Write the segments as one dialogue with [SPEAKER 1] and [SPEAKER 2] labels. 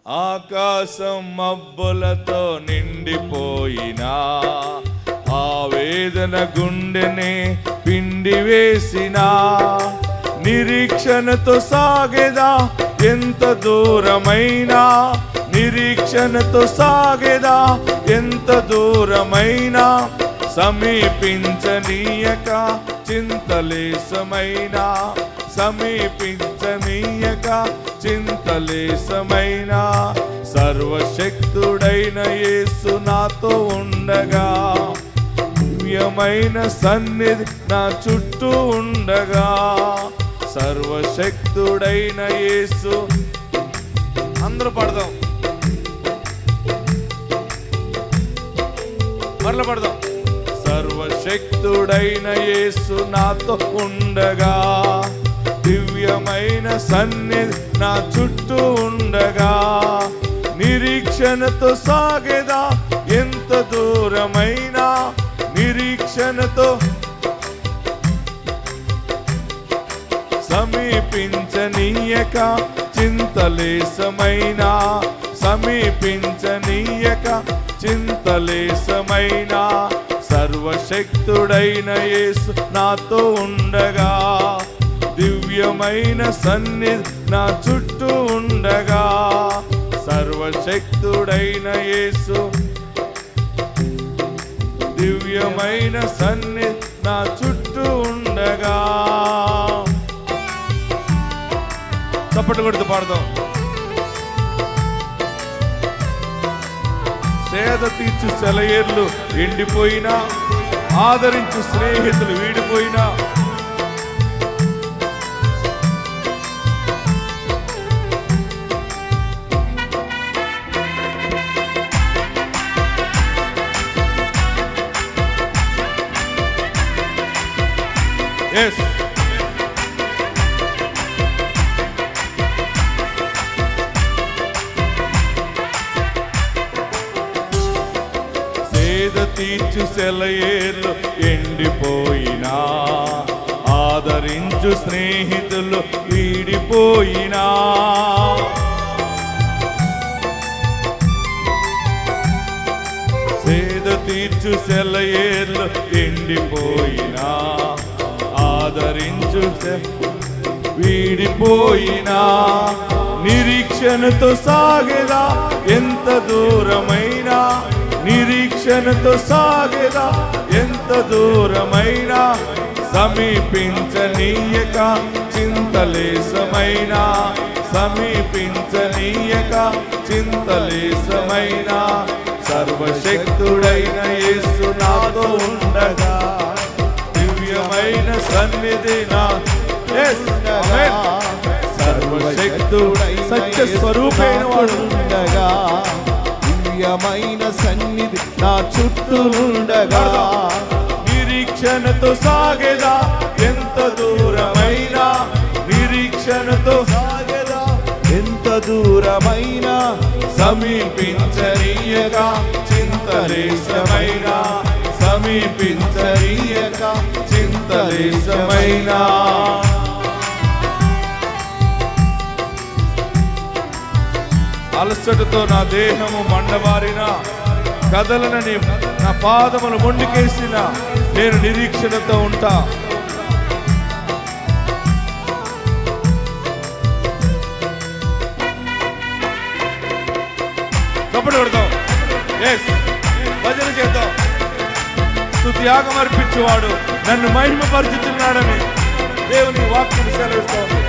[SPEAKER 1] ఆకాశం మబ్బులతో నిండిపోయినా, ఆవేదన గుండెనే పిండి వేసినా, నిరీక్షణతో సాగేదా ఎంత దూరమైనా, నిరీక్షణతో సాగేదా ఎంత దూరమైనా, సమీపించనీయక చింతలేశమైనా, సమీపించనీయక చింతలేశమైనా, సర్వశక్తుడైన యేసు నాతో ఉండగా, దివ్యమైన సన్నిధి నా చుట్టూ ఉండగా, సర్వశక్తుడైన యేసు. అందరూ పడదాం, మరల పడదాం. సర్వశక్తుడైన యేసు నాతో ఉండగా, దివ్యమైన సన్నిధి నా చుట్టూ ఉండగా, నిరీక్షణతో సాగేదా ఎంత దూరమైనా, నిరీక్షణతో సమీపించనీయక చింతలేశమైనా, సమీపించనీయక చింతలేశమైనా, సర్వశక్తుడైన యేసు నాతో ఉండగా, దివ్యమైన సన్నిధి నా చుట్టూ ఉండగా, సర్వశక్తుడైన యేసు, దివ్యమైన సన్నిధి నా చుట్టూ ఉండగా. చప్పట్లు కొడుతూ పాడదాం. సేద తీర్చు సెలయేర్లు ఎండిపోయినా, ఆదరించు స్నేహితులు వీడిపోయినా, సేద తీర్చు సెలయేర్లు ఎండిపోయినా, ఆదరించు స్నేహితులు వీడిపోయినా, సేద తీర్చు సెలయేర్లు ఎండిపోయినా, ఆదరించు వీడిపోయినా, నిరీక్షణతో సాగేదా ఎంత దూరమైనా, నిరీక్షణతో సాగేదా ఎంత దూరమైనా, సమీపించనీయక చింతలేశమైనా, సమీపించనీయక చింతలేశమైనా, సర్వశక్తుడైన యేసు నాతో ఉండగా, దివ్యమైన సన్నిధి నా సర్వశక్తుడై సత్య స్వరూపైన వాడు ఉండగా, దివ్యమైన సన్నిధి నా చుట్టూ ఉండగా, నిరీక్షణతో సాగేదా ఎంత దూరమైనా, నిరీక్షణతో సాగేదా ఎంత దూరమైనా, సమీపించనీయక చింతలేశమైనా, సమీపించనీయక చింతలేశమైనా. అలసటతో నా దేహము మండబారిన, కదలనని నా పాదములు మొండికేసిన, నేను నిరీక్షణతో ఉంటా. కప్పుడు కొడతాం, భజన చేద్దాం. స్తుత్యాగం అర్పించేవాడు నన్ను మహిమపరుచుతున్నాడని దేవుని వాక్యం సెలవిస్తోంది.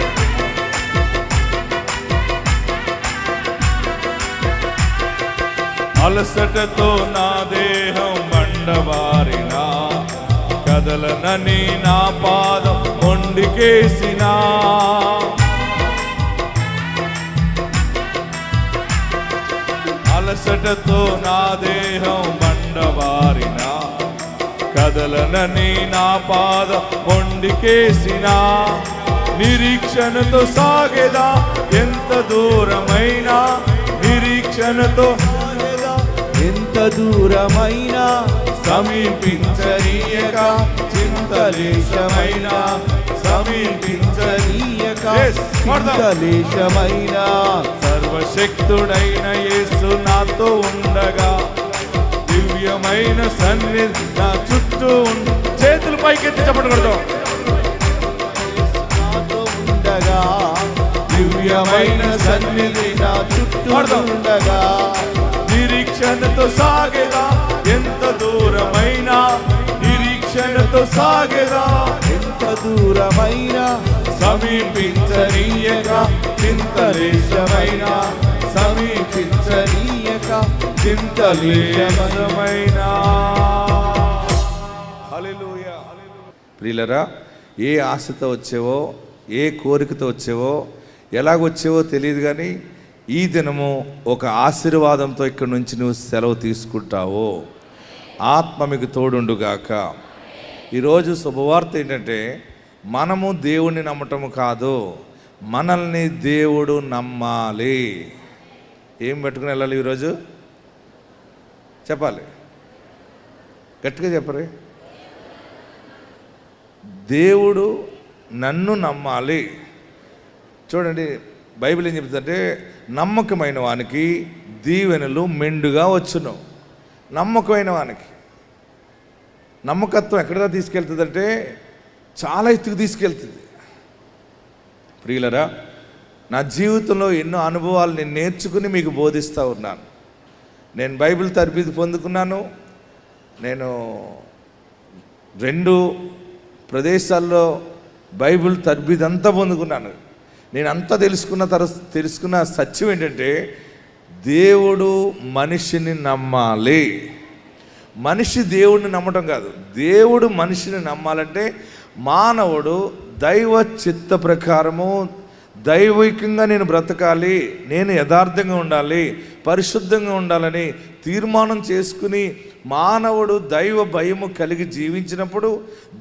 [SPEAKER 1] అలసటతో నా దేహం మండబారిన, కదలనని నా పాదం మొండికేసిన, అలసటతో నా దేహం మండబారిన, కదలనని నా పాదం మొండికేసిన, నిరీక్షణతో సాగేదా ఎంత దూరమైనా, నిరీక్షణతో ఎంత దూరమైనా, సమీపించనీయక చింతలేశమైనా, సమీపించనీయక చింతలేశమైనా, సర్వ సర్వశక్తుడైన యేసు నాతో ఉండగా, దివ్యమైన సన్నిధి నా చుట్టూ చేతులు పైకెత్తి చెప్పండి కొడతాం.
[SPEAKER 2] నాతో ఉండగా, దివ్యమైన సన్నిధి నా చుట్టూ ఉండగా,
[SPEAKER 1] నిరీక్షణతో సాగేదా ఎంత దూరమైనా, నిరీక్షణతో సాగేదా
[SPEAKER 2] ఎంత దూరమైనా,
[SPEAKER 1] సమీపించనీయక చింతలేశమైన,
[SPEAKER 2] సమీపించనీయక
[SPEAKER 1] చింతలేశమైన. హల్లెలూయా. ప్రియులరా, ఏ ఆశతో వచ్చేవో, ఏ కోరికతో వచ్చేవో, ఎలాగొచ్చేవో తెలియదు, కానీ ఈ దినము ఒక ఆశీర్వాదంతో ఇక్కడి నుంచి నువ్వు సెలవు తీసుకుంటావు. ఆత్మ మీకు తోడుండుగాక. ఈరోజు శుభవార్త ఏంటంటే, మనము దేవుణ్ణి నమ్మటము కాదు, మనల్ని దేవుడు నమ్మాలి. ఏం పెట్టుకుని వెళ్ళాలి ఈరోజు? చెప్పాలి, గట్టిగా చెప్పరే. దేవుడు నన్ను నమ్మాలి. చూడండి, బైబిల్ ఏం చెప్తుందంటే, నమ్మకమైన వానికి దీవెనలు మెండుగా వచ్చును. నమ్మకమైన వానికి నమ్మకత్వం ఎక్కడిదా తీసుకెళ్తుందంటే చాలా ఎత్తుకు తీసుకెళ్తుంది. ప్రియులరా, నా జీవితంలో ఎన్నో అనుభవాలు నేను నేర్చుకుని మీకు బోధిస్తూ ఉన్నాను. నేను బైబిల్ తర్బీదు పొందుకున్నాను. నేను 2 ప్రదేశాల్లో బైబిల్ తర్బీదు అంతా పొందుకున్నాను. నేను అంతా తెలుసుకున్న సత్యం ఏంటంటే, దేవుడు మనిషిని నమ్మాలి. మనిషి దేవుడిని నమ్మటం కాదు, దేవుడు మనిషిని నమ్మాలంటే మానవుడు దైవ చిత్త ప్రకారము దైవికంగా నేను బ్రతకాలి, నేను యథార్థంగా ఉండాలి, పరిశుద్ధంగా ఉండాలని తీర్మానం చేసుకుని మానవుడు దైవ భయము కలిగి జీవించినప్పుడు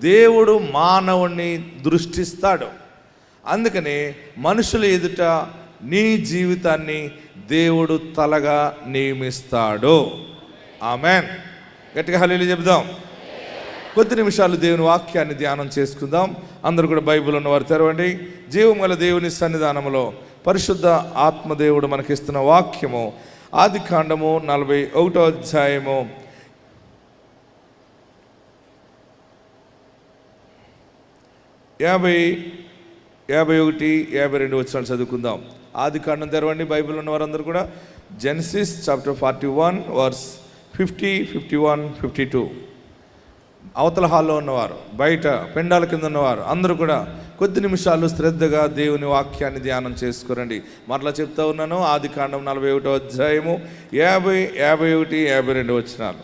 [SPEAKER 1] దేవుడు మానవుణ్ణి దృష్టిస్తాడు. అందుకని మనుషుల ఎదుట నీ జీవితాన్ని దేవుడు తలగా నియమిస్తాడు. ఆమెన్. గట్టిగా హల్లెలూయా చెబుదాం. కొద్ది నిమిషాలు దేవుని వాక్యాన్ని ధ్యానం చేసుకుందాం. అందరూ కూడా బైబిల్ ఉన్నవారు తెరవండి. జీవం గల దేవుని సన్నిధానంలో పరిశుద్ధ ఆత్మదేవుడు మనకిస్తున్న వాక్యము ఆదికాండము 41వ అధ్యాయము 51, 52 వచనాలు చదువుకుందాం. ఆదికాండం తెరవండి. బైబిల్ ఉన్న వారందరూ కూడా జెనసిస్ చాప్టర్ 41 వర్స్ 50, 51, 52. అవతల హాల్లో ఉన్నవారు, బయట పెండాల కింద ఉన్నవారు అందరూ కూడా కొద్ది నిమిషాలు శ్రద్ధగా దేవుని వాక్యాన్ని ధ్యానం చేసుకోరండి. మరలా చెప్తా ఉన్నాను, ఆదికాండం 41వ అధ్యాయము 50, 51, 52 వచనాలు.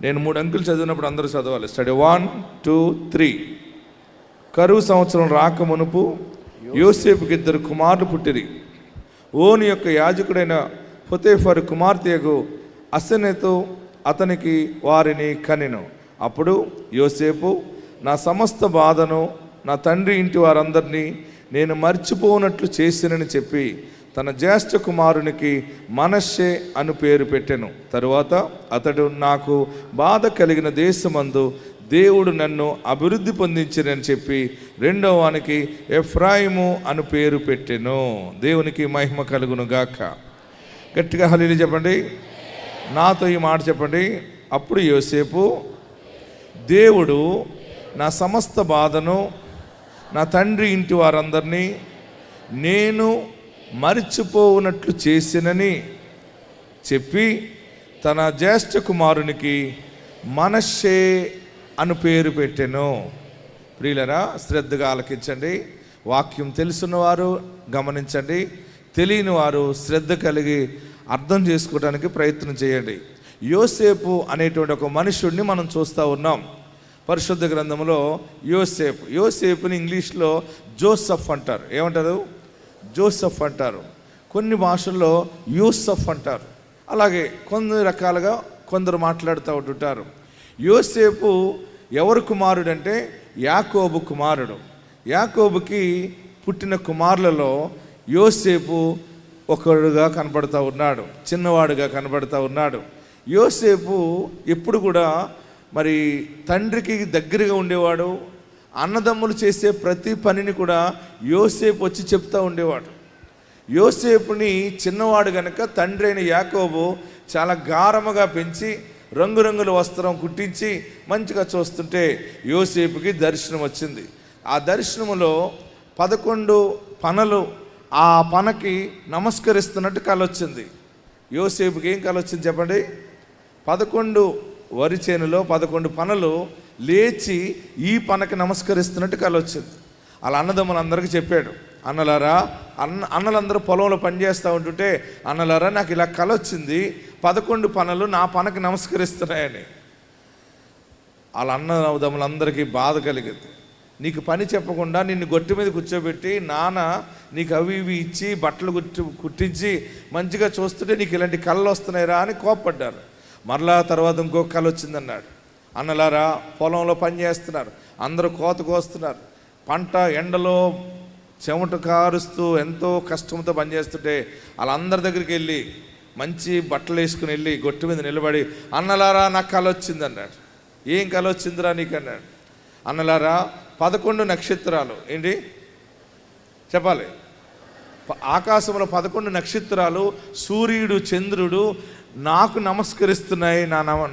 [SPEAKER 1] నేను 3 అంకెలు చదివినప్పుడు అందరూ చదవాలి. స్టడీ 1, 2, 3. కరువు సంవత్సరం రాక మునుపు యోసేపుకి 2 కుమారులు పుట్టిరి. ఓని యొక్క యాజకుడైన పొతేఫరు కుమార్తెకు అసెనెతు అతనికి వారిని కనెను. అప్పుడు యోసేపు, నా సమస్త బాధను నా తండ్రి ఇంటి వారందరినీ నేను మర్చిపోనట్లు చేసినని చెప్పి తన జ్యేష్ఠ కుమారునికి మనష్షే అను పేరు పెట్టెను. తరువాత అతడు, నాకు బాధ కలిగిన దేశమందు దేవుడు నన్ను అభివృద్ధి పొందించినని చెప్పి 2వ వానికి ఎఫ్రాయిము అను పేరు పెట్టెను. దేవునికి మహిమ కలుగును గాక. గట్టిగా హల్లెలూయా చెప్పండి. నాతో ఈ మాట చెప్పండి. అప్పుడు యోసేపు, దేవుడు నా సమస్త బాధను నా తండ్రి ఇంటి వారందరినీ నేను మరిచిపోనట్లు చేసినని చెప్పి తన జ్యేష్ఠ కుమారునికి మనష్షే అను పేరు పెట్టెను. ప్రియులరా, శ్రద్ధగా ఆలకించండి. వాక్యం తెలుసున్నవారు గమనించండి, తెలియని వారు శ్రద్ధ కలిగి అర్థం చేసుకోవడానికి ప్రయత్నం చేయండి. యోసేపు అనేటువంటి ఒక మనుషుడిని మనం చూస్తూ ఉన్నాం పరిశుద్ధ గ్రంథంలో. యోసేపుని ఇంగ్లీష్లో జోసెఫ్ అంటారు. ఏమంటారు? జోసెఫ్ అంటారు. కొన్ని భాషల్లో యూసఫ్ అంటారు. అలాగే కొన్ని రకాలుగా కొందరు మాట్లాడుతూ ఉంటుంటారు. యోసేపు ఎవరు కుమారుడు అంటే యాకోబు కుమారుడు. యాకోబుకి పుట్టిన కుమారులలో యోసేపు ఒకడుగా కనబడుతూ ఉన్నాడు, చిన్నవాడుగా కనబడుతూ ఉన్నాడు. యోసేపు ఎప్పుడు కూడా మరి తండ్రికి దగ్గరగా ఉండేవాడు. అన్నదమ్ములు చేసే ప్రతి పనిని కూడా యోసేపు వచ్చి చెప్తూ ఉండేవాడు. యోసేపుని చిన్నవాడు గనుక తండ్రి అయిన యాకోబు చాలా గారముగా పెంచి రంగురంగుల వస్త్రం కుట్టించి మంచిగా చూస్తుంటే యోసేపుకి దర్శనం వచ్చింది. ఆ దర్శనములో 11 పనలు ఆ పనకి నమస్కరిస్తున్నట్టు కల వచ్చింది. యోసేపుకి ఏం కల వచ్చింది చెప్పండి? 11 వరి చేనులో 11 పనలు లేచి ఈ పనకి నమస్కరిస్తున్నట్టు కల వచ్చింది. అలా అన్నదమ్ములందరికీ చెప్పాడు. అన్నలారా, అన్నలందరూ పొలంలో పనిచేస్తూ ఉంటుంటే, అన్నలారా నాకు ఇలా కల వచ్చింది, 11 పనలు నా పనకి నమస్కరిస్తున్నాయని. వాళ్ళ అన్నదమ్ములందరికీ బాధ కలిగింది. నీకు పని చెప్పకుండా నిన్ను గొట్టు మీద కూర్చోబెట్టి నాన్న నీకు అవి ఇవి ఇచ్చి బట్టలు కుట్టించి మంచిగా చూస్తుంటే నీకు ఇలాంటి కళ్ళు వస్తున్నాయిరా అని కోప్పడ్డారు. మరలా తర్వాత ఇంకో కళ వచ్చిందన్నాడు. అన్నలారా, పొలంలో పని చేస్తున్నారు, అందరూ కోత కోస్తున్నారు, పంట ఎండలో చెమట కారుస్తూ ఎంతో కష్టంతో పనిచేస్తుంటే వాళ్ళందరి దగ్గరికి వెళ్ళి మంచి బట్టలు వేసుకుని వెళ్ళి గొట్టు మీద నిలబడి, అన్నలారా నాకు కళ వచ్చింది అన్నాడు. ఏం కళ వచ్చిందిరా నీకు అన్నాడు. అన్నలారా, 11 నక్షత్రాలు ఏంటి చెప్పాలి, ఆకాశంలో 11 నక్షత్రాలు, సూర్యుడు చంద్రుడు నాకు నమస్కరిస్తున్నాయి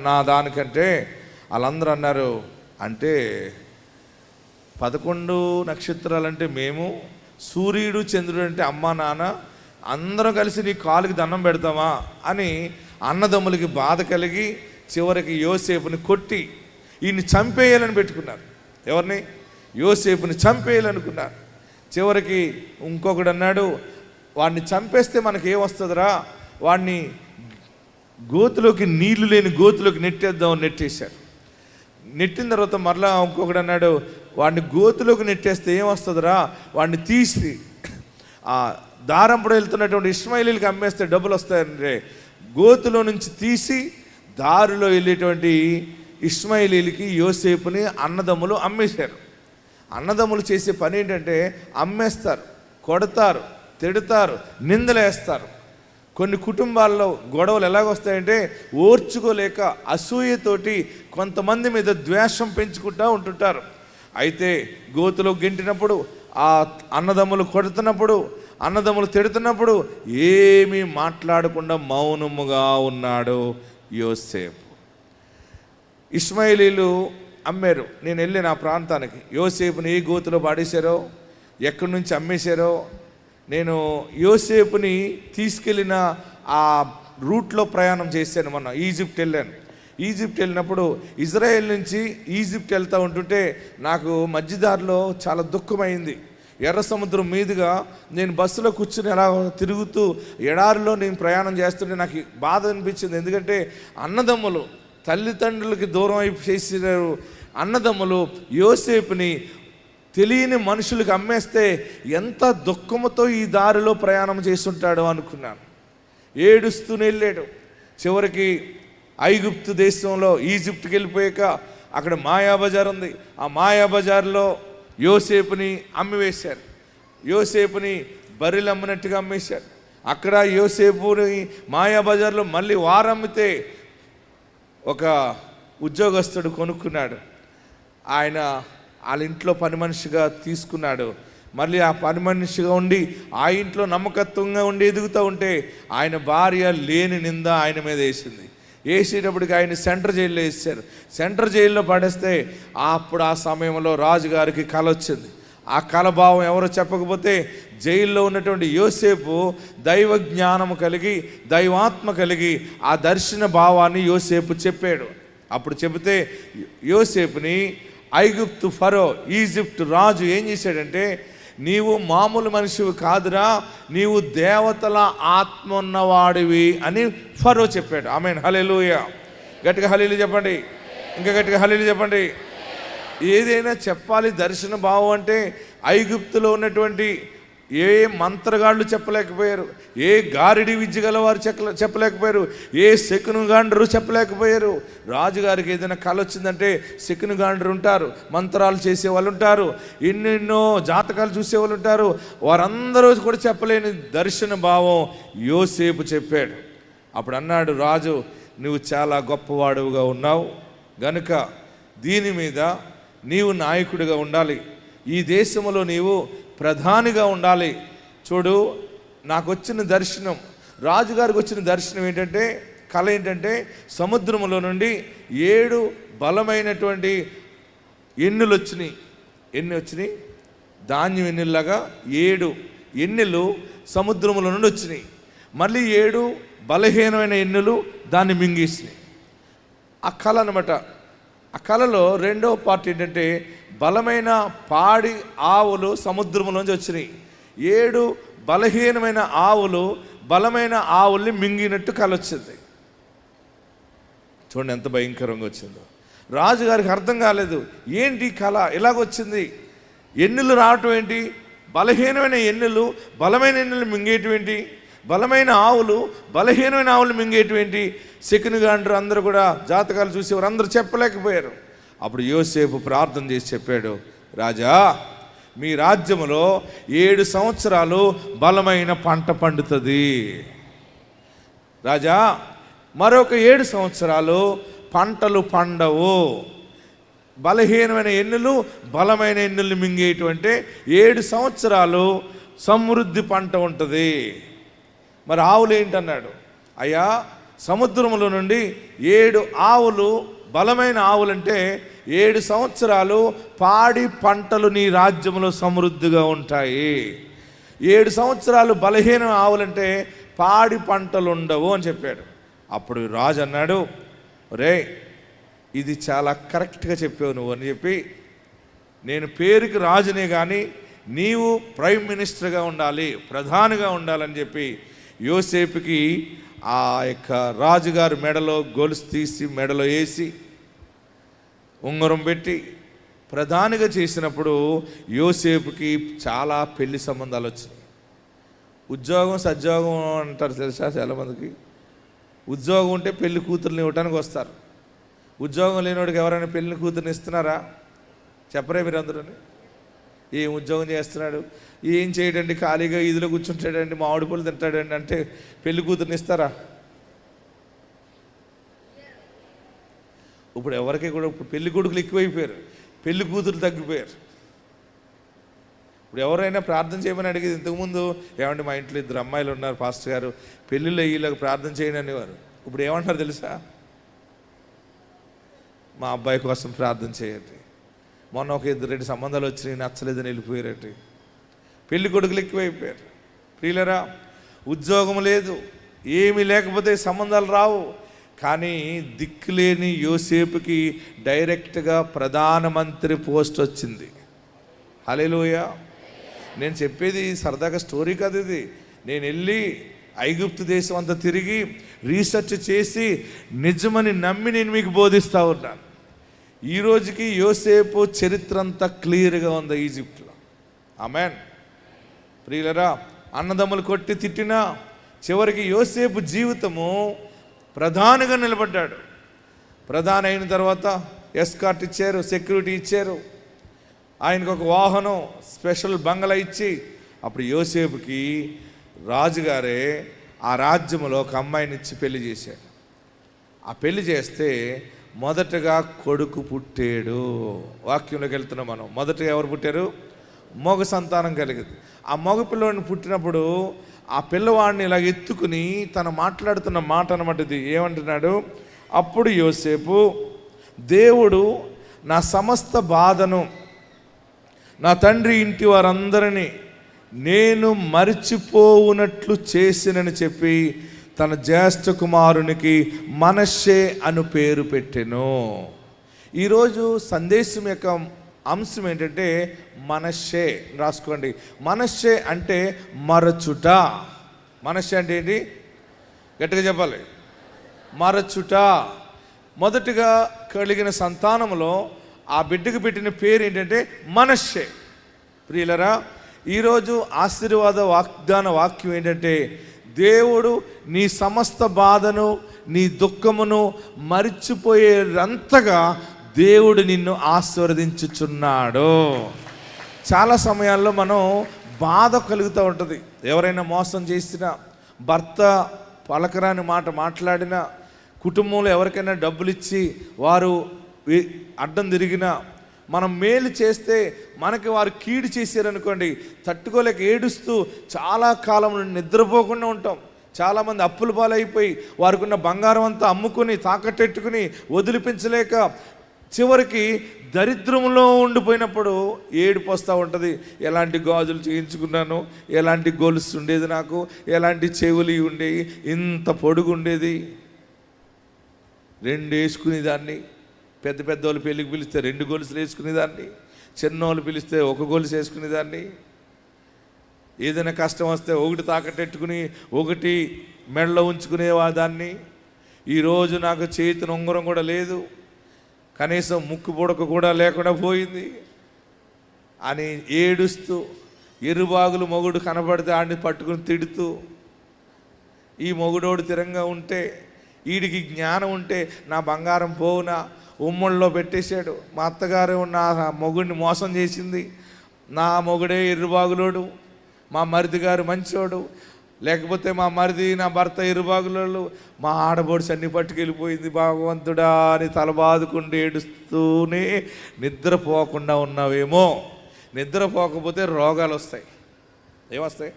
[SPEAKER 1] నా దానికంటే. వాళ్ళందరూ అన్నారు, అంటే 11 నక్షత్రాలంటే మేము, సూర్యుడు చంద్రుడు అంటే అమ్మ నాన్న అందరం కలిసి నీ కాలుకి దండం పెడతామా అని అన్నదమ్ములకి బాధ కలిగి చివరికి యోసేపుని కొట్టి ఈయన్ని చంపేయాలని పెట్టుకున్నారు. ఎవరిని? యోసేపుని చంపేయాలనుకున్నారు. చివరికి ఇంకొకడు అన్నాడు, వాడిని చంపేస్తే మనకి ఏమొస్తుందిరా, వాడిని గోతులోకి, నీళ్లు లేని గోతులోకి నెట్టేద్దామని నెట్టేశారు. నెట్టిన తర్వాత మరలా ఇంకొకడు అన్నాడు, వాడిని గోతులోకి నెట్టేస్తే ఏమొస్తుందిరా, వాడిని తీసి ఆ దారంపుడు వెళ్తున్నటువంటి ఇష్మాయిలీలకి అమ్మేస్తే డబ్బులు వస్తాయంటే గోతులో నుంచి తీసి దారిలో వెళ్ళేటువంటి ఇష్మాయిలీలకి యోసేపుని అన్నదమ్ములు అమ్మేశారు. అన్నదమ్ములు చేసే పని ఏంటంటే అమ్మేస్తారు, కొడతారు, తిడతారు, నిందలేస్తారు. కొన్ని కుటుంబాల్లో గొడవలు ఎలాగొస్తాయంటే ఓర్చుకోలేక అసూయతోటి కొంతమంది మీద ద్వేషం పెంచుకుంటూ ఉంటుంటారు. అయితే గోతులో గెంటినప్పుడు, ఆ అన్నదమ్ములు కొడుతున్నప్పుడు, అన్నదమ్ములు తిడుతున్నప్పుడు ఏమీ మాట్లాడకుండా మౌనముగా ఉన్నాడు యోసేపు. ఇష్మాయిలీలు అమ్మారు. నేను వెళ్ళి నా ప్రాంతానికి యోసేపుని ఏ గోతులో పాడేశారో, ఎక్కడి నుంచి అమ్మేశారో, నేను యోసేపుని తీసుకెళ్ళిన ఆ రూట్లో ప్రయాణం చేశాను. మొన్న ఈజిప్ట్ వెళ్ళాను. ఈజిప్ట్ వెళ్ళినప్పుడు ఇజ్రాయెల్ నుంచి ఈజిప్ట్ వెళ్తూ ఉంటుంటే నాకు మధ్యదారిలో చాలా దుఃఖమైంది. ఎర్ర సముద్రం మీదుగా నేను బస్సులో కూర్చుని అలా తిరుగుతూ ఎడారిలో నేను ప్రయాణం చేస్తుంటే నాకు బాధ అనిపించింది. ఎందుకంటే అన్నదమ్ములు తల్లిదండ్రులకి దూరం అయిపోయి చేసినారు. అన్నదమ్ములు యోసేపుని తెలియని మనుషులకు అమ్మేస్తే ఎంత దుఃఖముతో ఈ దారిలో ప్రయాణం చేస్తుంటాడో అనుకున్నాను. ఏడుస్తూనే వెళ్ళాడు. చివరికి ఐగుప్తు దేశంలో ఈజిప్ట్కి వెళ్ళిపోయాక అక్కడ మాయాబజార్ ఉంది. ఆ మాయాబజార్లో యోసేపుని అమ్మివేశారు. యోసేపుని బర్రెలు అమ్మినట్టుగా అమ్మేశారు. అక్కడ యోసేపుని మాయాబజార్లో మళ్ళీ వారమ్మితే ఒక ఉద్యోగస్తుడు కొనుక్కున్నాడు. ఆయన వాళ్ళ ఇంట్లో పని మనిషిగా తీసుకున్నాడు. మళ్ళీ ఆ పని మనిషిగా ఉండి ఆ ఇంట్లో నమ్మకత్వంగా ఉండి ఎదుగుతూ ఉంటే ఆయన భార్య లేని నింద ఆయన మీద వేసింది. వేసేటప్పటికి ఆయన సెంట్రల్ జైల్లో వేసారు. సెంట్రల్ జైల్లో పడేస్తే అప్పుడు ఆ సమయంలో రాజుగారికి కల వచ్చింది. ఆ కలభావం ఎవరో చెప్పకపోతే జైల్లో ఉన్నటువంటి యోసేపు దైవ జ్ఞానము కలిగి, దైవాత్మ కలిగి ఆ దర్శన భావాన్ని యోసేపు చెప్పాడు. అప్పుడు చెబితే యోసేపుని ఐగుప్తు ఫరో, ఈజిప్ట్ రాజు ఏం చేశాడంటే, నీవు మామూలు మనిషివి కాదురా, నీవు దేవతల ఆత్మ ఉన్నవాడివి అని ఫరో చెప్పాడు. ఆమేన్, హల్లెలూయా. గట్టిగా హల్లెలూయా చెప్పండి, ఇంకా గట్టిగా హల్లెలూయా చెప్పండి. ఏదైనా చెప్పాలి దర్శన భావం అంటే ఐగుప్తులో ఉన్నటువంటి ఏ మంత్రగాళ్ళు చెప్పలేకపోయారు, ఏ గారిడి విద్య గలవారు చెప్పలేకపోయారు, ఏ శకునుగాండ్రు చెప్పలేకపోయారు. రాజుగారికి ఏదైనా కళ వచ్చిందంటే శకునుగాండ్రు ఉంటారు, మంత్రాలు చేసేవాళ్ళు ఉంటారు, ఎన్నెన్నో జాతకాలు చూసేవాళ్ళు ఉంటారు. వారందరూ కూడా చెప్పలేని దర్శన భావం యోసేపు చెప్పాడు. అప్పుడు అన్నాడు రాజు, నువ్వు చాలా గొప్పవాడుగా ఉన్నావు గనుక దీని మీద నీవు నాయకుడిగా ఉండాలి, ఈ దేశంలో నీవు ప్రధానిగా ఉండాలి. చూడు, నాకు వచ్చిన దర్శనం, రాజుగారికి వచ్చిన దర్శనం ఏంటంటే, కళ ఏంటంటే, సముద్రంలో నుండి 7 బలమైనటువంటి ఎన్నులు వచ్చినాయి. ఎన్ని వచ్చినాయి? ధాన్యం ఎన్నులాగా 7 ఎన్నెలు సముద్రంలో నుండి వచ్చినాయి. మళ్ళీ 7 బలహీనమైన ఎన్నులు దాన్ని మింగేసినాయి. ఆ కళ అనమాట. ఆ కళలో రెండవ పార్ట్ ఏంటంటే, బలమైన పాడి ఆవులు సముద్రంలోంచి వచ్చినాయి. 7 బలహీనమైన ఆవులు బలమైన ఆవుల్ని మింగినట్టు కళ వచ్చింది. చూడండి ఎంత భయంకరంగా వచ్చిందో. రాజుగారికి అర్థం కాలేదు, ఏంటి కళ ఇలాగొచ్చింది, ఎన్నులు రావటం ఏంటి, బలహీనమైన ఎన్నులు బలమైన ఎన్నులు మింగేయటం ఏంటి, బలమైన ఆవులు బలహీనమైన ఆవులు మింగేయటం ఏంటి. శకునిగా అంటారు, అందరూ కూడా జాతకాలు చూసేవారు, అందరూ చెప్పలేకపోయారు. అప్పుడు యోసేపు ప్రార్థన చేసి చెప్పాడు, రాజా మీ రాజ్యములో 7 సంవత్సరాలు బలమైన పంట పండుతుంది. రాజా మరొక 7 సంవత్సరాలు పంటలు పండవు. బలహీనమైన ఎన్నులు బలమైన ఎన్నుల్ని మింగేటువంటి 7 సంవత్సరాలు సమృద్ధి పంట ఉంటుంది. మరి ఆవులు ఏంటన్నాడు, అయ్యా సముద్రంలో నుండి 7 ఆవులు, బలమైన ఆవులంటే 7 సంవత్సరాలు పాడి పంటలు నీ రాజ్యంలో సమృద్ధిగా ఉంటాయి. 7 సంవత్సరాలు బలహీన ఆవులంటే పాడి పంటలు ఉండవు అని చెప్పాడు. అప్పుడు రాజు అన్నాడు, రే ఇది చాలా కరెక్ట్గా చెప్పావు నువ్వు అని చెప్పి, నేను పేరుకి రాజునే కానీ నీవు ప్రైమ్ మినిస్టర్గా ఉండాలి, ప్రధానిగా ఉండాలని చెప్పి యోసేపుకి ఆ యొక్క రాజుగారు మెడలో గొలుసు తీసి మెడలో వేసి ఉంగరం పెట్టి ప్రధానిగా చేసినప్పుడు యోసేపుకి చాలా పెళ్లి సంబంధాలు వచ్చినాయి. ఉద్యోగం సద్యోగం అంటారు తెలుసా చాలామందికి. ఉద్యోగం ఉంటే పెళ్లి కూతుర్ని ఇవ్వటానికి వస్తారు. ఉద్యోగం లేనివాడికి ఎవరైనా పెళ్లి కూతుర్ని ఇస్తున్నారా? చెప్పరే మీరు అందరూ. ఏం ఉద్యోగం చేస్తున్నాడు, ఏం చేయడండి, ఖాళీగా ఈదులో కూర్చుంటాడండి, మామిడి పళ్ళు తింటాడండి అంటే పెళ్లి కూతుర్ని ఇస్తారా? ఇప్పుడు ఎవరికి కూడా ఇప్పుడు పెళ్లి కొడుకులు ఎక్కువైపోయారు, పెళ్లి కూతురు తగ్గిపోయారు. ఇప్పుడు ఎవరైనా ప్రార్థన చేయమని అడిగేది, ఇంతకుముందు ఏమంటే మా ఇంట్లో 2 అమ్మాయిలు ఉన్నారు పాస్టర్ గారు, పెళ్ళిళ్ళు అయ్యేలాగా ప్రార్థన చేయండి అనేవారు. ఇప్పుడు ఏమంటారు తెలుసా, మా అబ్బాయి కోసం ప్రార్థన చేయండి. మొన్న ఒక 2 సంబంధాలు వచ్చినాయి, నచ్చలేదని వెళ్ళిపోయారటి. పెళ్లి కొడుకులు ఎక్కువైపోయారు. ప్రియులరా, ఉద్యోగం లేదు, ఏమీ లేకపోతే సంబంధాలు రావు. కానీ దిక్కులేని యోసేపుకి డైరెక్ట్గా ప్రధానమంత్రి పోస్ట్ వచ్చింది. హల్లెలూయా. నేను చెప్పేది సరదాగా స్టోరీ కాదు ఇది. నేను వెళ్ళి ఐగుప్తు దేశం అంతా తిరిగి రీసెర్చ్ చేసి నిజమని నమ్మి నేను మీకు బోధిస్తూ ఉన్నాను. ఈ రోజుకి యోసేపు చరిత్ర అంతా క్లియర్గా ఉంది ఈజిప్ట్లో. ఆమేన్. ప్రియులరా, అన్నదమ్ములు కొట్టి తిట్టినా చివరికి యోసేపు జీవితము ప్రధానిగా నిలబడ్డాడు. ప్రధాని అయిన తర్వాత ఎస్కార్ట్ ఇచ్చారు, సెక్యూరిటీ ఇచ్చారు, ఆయనకు ఒక వాహనం, స్పెషల్ బంగళా ఇచ్చి అప్పుడు యోసేపుకి రాజుగారే ఆ రాజ్యంలో ఒక అమ్మాయిని ఇచ్చి పెళ్లి చేశాడు. ఆ పెళ్లి చేస్తే మొదటగా కొడుకు పుట్టాడు. వాక్యంలోకి వెళ్తున్నాం మనం. మొదటగా ఎవరు పుట్టారు? మగ సంతానం కలిగింది. ఆ మగ పిల్లవాడిని పుట్టినప్పుడు ఆ పిల్లవాడిని ఇలా ఎత్తుకుని తను మాట్లాడుతున్న మాట అన్నమాట ఇది. ఏమంటున్నాడు? అప్పుడు యోసేపు, దేవుడు నా సమస్త బాధను, నా తండ్రి ఇంటి వారందరినీ నేను మరిచిపోవునట్లు చేసినని చెప్పి తన జ్యేష్ఠ కుమారునికి మనష్షే అను పేరు పెట్టెను. ఈరోజు సందేశం యొక్క అంశం ఏంటంటే మనష్షే. రాసుకోండి. మనష్షే అంటే మరచుట. మనష్షే అంటే ఏంటి? గట్టిగా చెప్పాలి. మరచుట. మొదటిగా కలిగిన సంతానంలో ఆ బిడ్డకు పెట్టిన పేరు ఏంటంటే మనష్షే. ప్రియులరా, ఈరోజు ఆశీర్వాద వాగ్దాన వాక్యం ఏంటంటే, దేవుడు నీ సమస్త బాధను, నీ దుఃఖమును మరిచిపోయేంతగా దేవుడు నిన్ను ఆశీర్వదించుచున్నాడు. చాలా సమయాల్లో మనం బాధ కలుగుతూ ఉంటుంది. ఎవరైనా మోసం చేసినా, భర్త పలకరాని మాట మాట్లాడినా, కుటుంబంలో ఎవరికైనా డబ్బులు ఇచ్చి వారు అడ్డం తిరిగినా, మనం మేలు చేస్తే మనకి వారు కీడు చేశారనుకోండి, తట్టుకోలేక ఏడుస్తూ చాలా కాలం నుండి నిద్రపోకుండా ఉంటాం. చాలామంది అప్పుల పాలైపోయి వారికి ఉన్న బంగారం అంతా అమ్ముకుని తాకట్టెట్టుకుని వదిలిపించలేక చివరికి దరిద్రంలో ఉండిపోయినప్పుడు ఏడుపు వస్తూ ఉంటుంది. ఎలాంటి గాజులు చేయించుకున్నాను, ఎలాంటి గొలుసు ఉండేది, నాకు ఎలాంటి చెవులు ఉండేవి, ఇంత పొడుగు ఉండేది, 2 వేసుకునేదాన్ని. పెద్ద పెద్దవాళ్ళు పెళ్ళికి పిలిస్తే 2 గొలుసులు వేసుకునేదాన్ని, చిన్నవాళ్ళు పిలిస్తే 1 గొలుసు వేసుకునేదాన్ని. ఏదైనా కష్టం వస్తే 1 తాకట్టెట్టుకుని 1 మెడలో ఉంచుకునేదాన్ని. ఈరోజు నాకు చేతిని ఉంగరం కూడా లేదు, కనీసం ముక్కు పుడక కూడా లేకుండా పోయింది అని ఏడుస్తూ, ఎరుబాగులు మొగుడు కనబడితే ఆడిని పట్టుకుని తిడుతూ, ఈ మొగుడోడు తిరంగా ఉంటే, వీడికి జ్ఞానం ఉంటే నా బంగారం పోవునా, ఉమ్మళ్ళలో పెట్టేశాడు, మా అత్తగారు నా మొగుడిని మోసం చేసింది, నా మొగుడే ఎర్రుబాగులోడు, మా మరిది గారు మంచోడు, లేకపోతే మా మరిది నా భర్త ఎరుబాగులోళ్ళు, మా ఆడబోడ్స్ అన్ని పట్టుకెళ్ళిపోయింది భగవంతుడా అని తలబాదుకుంటూ ఏడుస్తూనే నిద్రపోకుండా ఉన్నావేమో. నిద్రపోకపోతే రోగాలు వస్తాయి. ఏమొస్తాయి?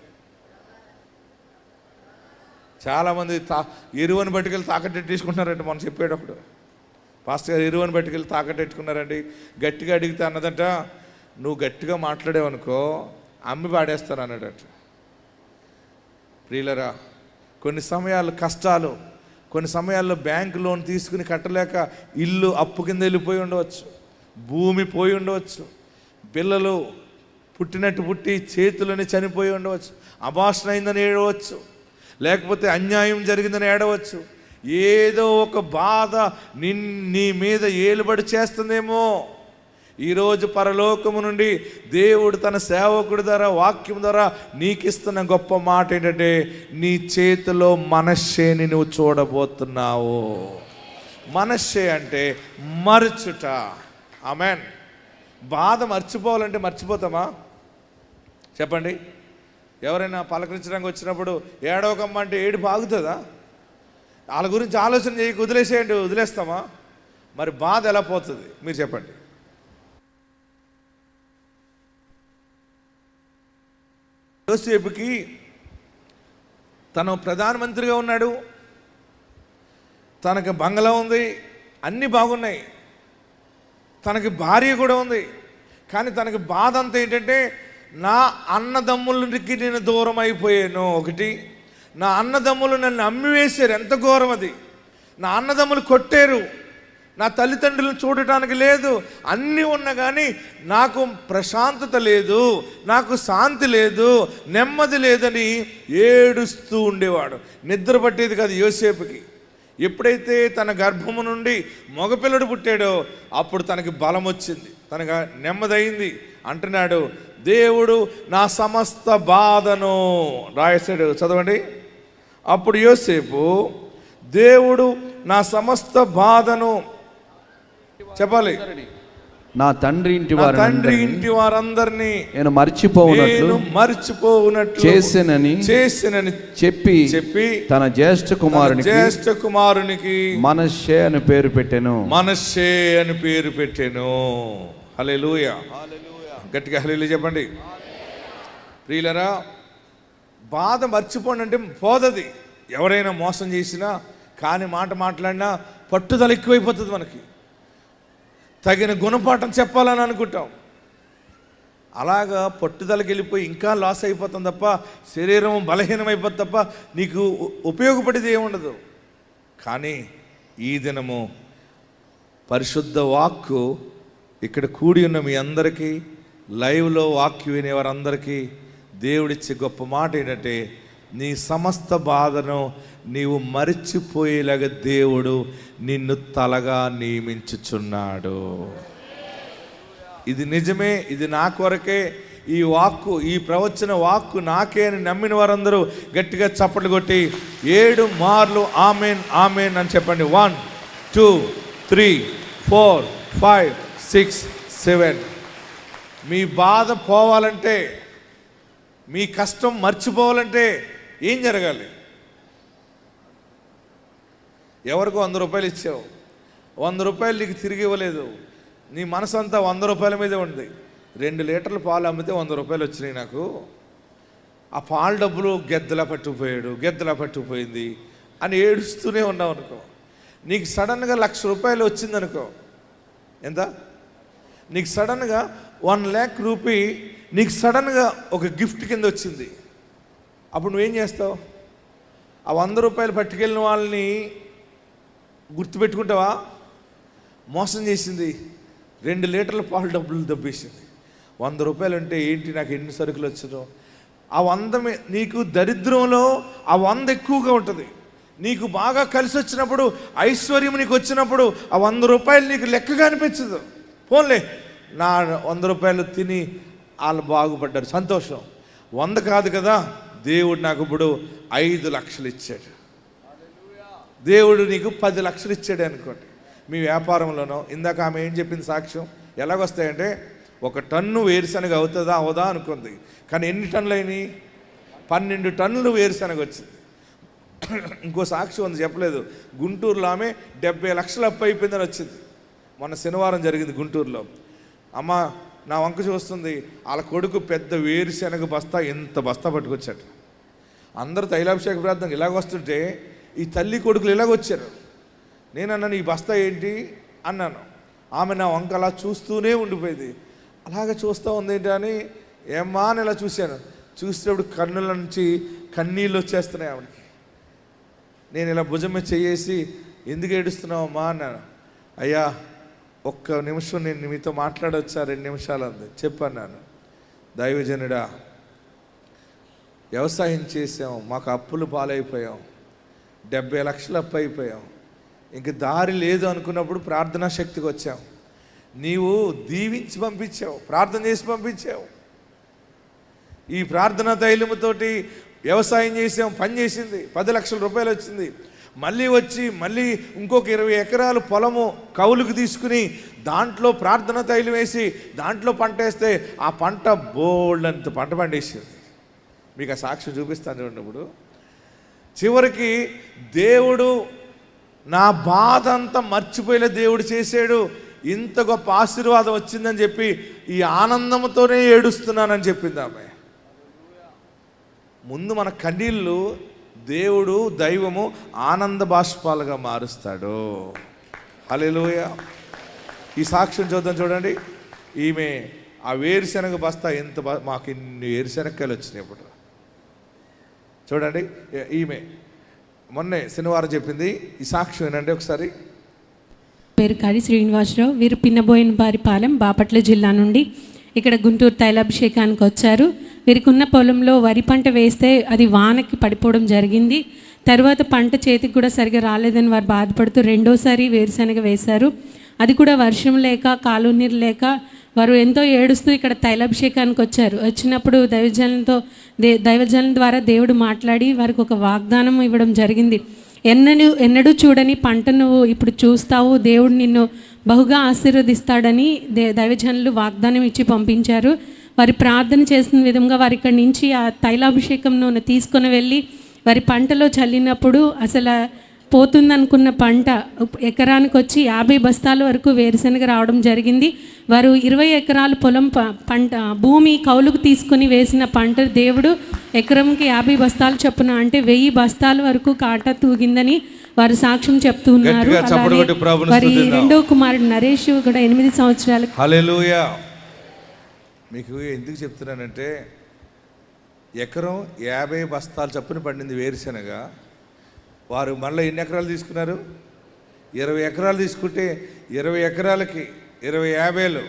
[SPEAKER 1] చాలామంది ఎరువుని పట్టుకెళ్ళి తాకట్టెట్టుకుంటున్నారండి. మనం చెప్పేటప్పుడు పాస్టర్ గారు ఎరువుని పట్టుకెళ్ళి తాకట్టెట్టుకున్నారండి. గట్టిగా అడిగితే అన్నదట, నువ్వు గట్టిగా మాట్లాడేవనుకో అమ్మి పాడేస్తాను అన్నాడట. ప్రియులరా, కొన్ని సమయాల్లో కష్టాలు, కొన్ని సమయాల్లో బ్యాంక్ లోన్ తీసుకుని కట్టలేక ఇల్లు అప్పు కింద వెళ్ళిపోయి ఉండవచ్చు, భూమి పోయి ఉండవచ్చు, పిల్లలు పుట్టినట్టు పుట్టి చేతులని చనిపోయి ఉండవచ్చు, అబార్షన్ అయిందని ఏడవచ్చు, లేకపోతే అన్యాయం జరిగిందని ఏడవచ్చు. ఏదో ఒక బాధ నీ మీద ఏలుబడి చేస్తుందేమో. ఈరోజు పరలోకము నుండి దేవుడు తన సేవకుడి ద్వారా, వాక్యం ద్వారా నీకిస్తున్న గొప్ప మాట ఏంటంటే, నీ చేతిలో మనశ్శేని నువ్వు చూడబోతున్నావు. మనశ్శే అంటే మరచుట. ఆమేన్. బాధ మర్చిపోవాలంటే మర్చిపోతామా? చెప్పండి. ఎవరైనా పలకరించడానికి వచ్చినప్పుడు ఏడవకమ్మ అంటే ఏడుపు ఆగుతుందా? వాళ్ళ గురించి ఆలోచన చేయక వదిలేసేయండి, వదిలేస్తామా? మరి బాధ ఎలా పోతుంది మీరు చెప్పండి. యోసేపుకి తను ప్రధానమంత్రిగా ఉన్నాడు, తనకు బంగళా ఉంది, అన్నీ బాగున్నాయి, తనకి భార్య కూడా ఉంది. కానీ తనకి బాధ అంతా ఏంటంటే, నా అన్నదమ్ములకి నేను దూరం అయిపోయాను. ఒకటి, నా అన్నదమ్ములు నన్ను అమ్మివేశారు. ఎంత ఘోరం అది! నా అన్నదమ్ములు కొట్టారు, నా తల్లిదండ్రులను చూడటానికి లేదు, అన్నీ ఉన్నా కానీ నాకు ప్రశాంతత లేదు, నాకు శాంతి లేదు, నెమ్మది లేదని ఏడుస్తూ ఉండేవాడు. నిద్ర పట్టేది కాదు యోసేపుకి. ఎప్పుడైతే తన గర్భము నుండి మగపిల్లడు పుట్టాడో అప్పుడు తనకి బలం వచ్చింది, తనకు నెమ్మది అయింది. అంటున్నాడు, దేవుడు నా సమస్త బాధను రాయేశాడు. చదవండి. అప్పుడు యోసేపు, దేవుడు నా సమస్త బాధను, చెప్పాలి,
[SPEAKER 2] నా తండ్రి ఇంటి
[SPEAKER 1] వారందరినీ
[SPEAKER 2] నేను మర్చిపోవునట్లు
[SPEAKER 1] చేసినని
[SPEAKER 2] చెప్పి తన జ్యేష్ఠ
[SPEAKER 1] కుమారునికి
[SPEAKER 2] మనష్షే అని పేరు
[SPEAKER 1] పెట్టెను. హల్లెలూయా. గట్టిగా హల్లెలూయా చెప్పండి. ప్రియులరా, బాధ మర్చిపోండి అంటే పోదది. ఎవరైనా మోసం చేసినా, కాని మాట మాట్లాడినా పట్టుదల ఎక్కువైపోతుంది. మనకి తగిన గుణపాఠం చెప్పాలని అనుకుంటాం. అలాగా పట్టుదలకి వెళ్ళిపోయి ఇంకా లాస్ అయిపోతాం తప్ప, శరీరం బలహీనమైపోతుంది తప్ప నీకు ఉపయోగపడేది ఏముండదు. కానీ ఈ దినము పరిశుద్ధ వాక్కు ఇక్కడ కూడి ఉన్న మీ అందరికీ, లైవ్లో వాక్యం వినే వారందరికీ దేవుడిచ్చే గొప్ప మాట ఏంటంటే, నీ సమస్త బాధను నీవు మరిచిపోయేలాగా దేవుడు నిన్ను తలగా నియమించుచున్నాడు. ఇది నిజమే, ఇది నా కొరకే. ఈ వాక్కు, ఈ ప్రవచన వాక్కు నాకే అని నమ్మిన వారందరూ గట్టిగా చప్పట్లు కొట్టి 7 మార్లు ఆమెన్ ఆమెన్ అని చెప్పండి. 1 2 3 4 5 6 7. మీ బాధ పోవాలంటే, మీ కష్టం మర్చిపోవాలంటే ఏం జరగాలి? ఎవరికో 100 రూపాయలు ఇచ్చావు, 100 రూపాయలు నీకు తిరిగి ఇవ్వలేదు, నీ మనసు అంతా 100 రూపాయల మీదే ఉంది. 2 లీటర్ల పాలు అమ్మితే 100 రూపాయలు వచ్చినాయి నాకు. ఆ పాల డబ్బులు గెద్దలా పట్టుకుపోయింది అని ఏడుస్తూనే ఉన్నావు అనుకో. నీకు సడన్గా 1,00,000 రూపాయలు వచ్చిందనుకో. ఎంత? నీకు సడన్గా 1,00,000 రూపీ నీకు సడన్గా ఒక గిఫ్ట్ కింద వచ్చింది. అప్పుడు నువ్వేం చేస్తావు? ఆ 100 రూపాయలు పట్టుకెళ్ళిన వాళ్ళని గుర్తుపెట్టుకుంటావా? మోసం చేసింది, 2 లీటర్ల పాలు డబ్బులు దబ్బేసింది. 100 రూపాయలు అంటే ఏంటి, నాకు ఎన్ని సరుకులు వచ్చానో. ఆ 100 నీకు దరిద్రంలో ఆ 100 ఎక్కువగా ఉంటుంది. నీకు బాగా కలిసి వచ్చినప్పుడు, ఐశ్వర్యం నీకు వచ్చినప్పుడు ఆ 100 రూపాయలు నీకు లెక్కగా అనిపించదు. పోన్లే, నా 100 రూపాయలు తిని వాళ్ళు బాగుపడ్డారు, సంతోషం. 100 కాదు కదా, దేవుడు నాకు ఇప్పుడు 5 లక్షలు ఇచ్చాడు. దేవుడు నీకు 10 లక్షలు ఇచ్చాడు అనుకోండి. మీ వ్యాపారంలోనో, ఇందాక ఆమె ఏం చెప్పింది సాక్ష్యం, ఎలాగొస్తాయంటే 1 టన్ను వేరుశనగ అవుతుందా అవదా అనుకుంది. కానీ ఎన్ని టన్నులు అయినాయి? 12 టన్నులు వేరుశనగ వచ్చింది. ఇంకో సాక్ష్యం ఉంది, చెప్పలేదు. గుంటూరులో ఆమె 70 లక్షలు అప్పు అయిపోయిందని వచ్చింది. మొన్న శనివారం జరిగింది గుంటూరులో. అమ్మ నా వంక చూస్తుంది, వాళ్ళ కొడుకు పెద్ద వేరుశనగ బస్తా, ఎంత బస్తా పట్టుకొచ్చాడు. అందరూ తైలాభిషేక ప్రార్థన ఇలాగొస్తుంటే ఈ తల్లి కొడుకులు ఇలాగొచ్చారు. నేనన్నాను, ఈ బస్తా ఏంటి అన్నాను. ఆమె నా వంక అలా చూస్తూనే ఉండిపోయింది. అలాగే చూస్తూ ఉంది ఏంటి అని, ఏమ్మా అని ఇలా చూశాను. చూసేటప్పుడు కన్నుల నుంచి కన్నీళ్ళు వచ్చేస్తున్నాయి ఆమెకి. నేను ఇలా భుజం మీద చేసి, ఎందుకు ఏడుస్తున్నావు అమ్మా అన్నాను. అయ్యా 1 నిమిషం నేను మీతో మాట్లాడవచ్చా? 2 నిమిషాలు అంది. చెప్పన్నాను. దైవజనుడా, వ్యవసాయం చేసాం, మాకు అప్పులు పాలైపోయాం, 70 లక్షలు అప్పు అయిపోయాం, ఇంక దారి లేదు అనుకున్నప్పుడు ప్రార్థనా శక్తికి వచ్చాం. నీవు దీవించి పంపించావు, ప్రార్థన చేసి పంపించావు. ఈ ప్రార్థనా తైలముతోటి వ్యవసాయం చేసాం, పని చేసింది, 10 లక్షల రూపాయలు వచ్చింది. మళ్ళీ వచ్చి మళ్ళీ ఇంకొక 20 ఎకరాలు పొలము కౌలుకు తీసుకుని దాంట్లో ప్రార్థన తైలం వేసి దాంట్లో పంట వేస్తే ఆ పంట బోల్డ్ అంత పంట పండేసింది. మీకు ఆ సాక్ష్యం చూపిస్తాను చూడండి. ఇప్పుడు చివరికి దేవుడు నా బాధ అంతా మర్చిపోయేలా దేవుడు చేశాడు, ఇంత గొప్ప ఆశీర్వాదం వచ్చిందని చెప్పి ఈ ఆనందంతోనే ఏడుస్తున్నానని చెప్పింది ఆమె. ముందు మన కన్నీళ్ళు దేవుడు, దైవము ఆనంద బాష్పాలుగా మారుస్తాడు. హల్లెలూయా. ఈ సాక్ష్యం చూద్దాం చూడండి. ఈమె ఆ వేరుశనగ బస్తా ఎంత మాకు ఇన్ని వేరుశనగకాయలు వచ్చినాయి ఇప్పుడు చూడండి. ఈమె మొన్నే శనివారం చెప్పింది. ఈ సాక్ష్యం ఏంటంటే ఒకసారి.
[SPEAKER 3] పేరు కాడి శ్రీనివాసరావు, వీరు పిన్నబోయినబారిపాలెం, బాపట్ల జిల్లా నుండి ఇక్కడ గుంటూరు తైలాభిషేకానికి వచ్చారు. వీరికి ఉన్న పొలంలో వరి పంట వేస్తే అది వానకి పడిపోవడం జరిగింది. తర్వాత పంట చేతికి కూడా సరిగా రాలేదని వారు బాధపడుతూ రెండోసారి వేరుశనగ వేశారు. అది కూడా వర్షం లేక, కాలువ నీరు లేక వారు ఎంతో ఏడుస్తూ ఇక్కడ తైలాభిషేకానికి వచ్చారు. వచ్చినప్పుడు దైవజనం ద్వారా దేవుడు మాట్లాడి వారికి ఒక వాగ్దానం ఇవ్వడం జరిగింది. ఎన్నడూ చూడని పంట నువ్వు ఇప్పుడు చూస్తావు, దేవుడు నిన్ను బహుగా ఆశీర్వదిస్తాడని దైవజనులు వాగ్దానం ఇచ్చి పంపించారు. వారి ప్రార్థన చేసిన విధంగా వారి ఇక్కడి నుంచి ఆ తైలాభిషేకం నూనె తీసుకొని వెళ్ళి వారి పంటలో చల్లినప్పుడు అసలు పోతుందనుకున్న పంట ఎకరానికి వచ్చి 50 బస్తాల వరకు వేరుశనగ రావడం జరిగింది. వారు 20 ఎకరాల పొలం పంట భూమి కౌలుకు తీసుకుని వేసిన పంట దేవుడు ఎకరంకి 50 బస్తాలు చొప్పున అంటే 1000 బస్తాల వరకు కాటా తూగిందని వారు సాక్ష్యం చెప్తూ ఉన్నారు. వారి రెండో కుమారుడు నరేష్ కూడా 8 సంవత్సరాలు.
[SPEAKER 1] హల్లెలూయా. మీకు ఎందుకు చెప్తున్నానంటే ఎకరం 50 బస్తాలు చొప్పున పండింది వేరుశనగ. వారు మళ్ళీ ఎన్ని ఎకరాలు తీసుకున్నారు? 20 ఎకరాలు తీసుకుంటే 20 ఎకరాలకి 20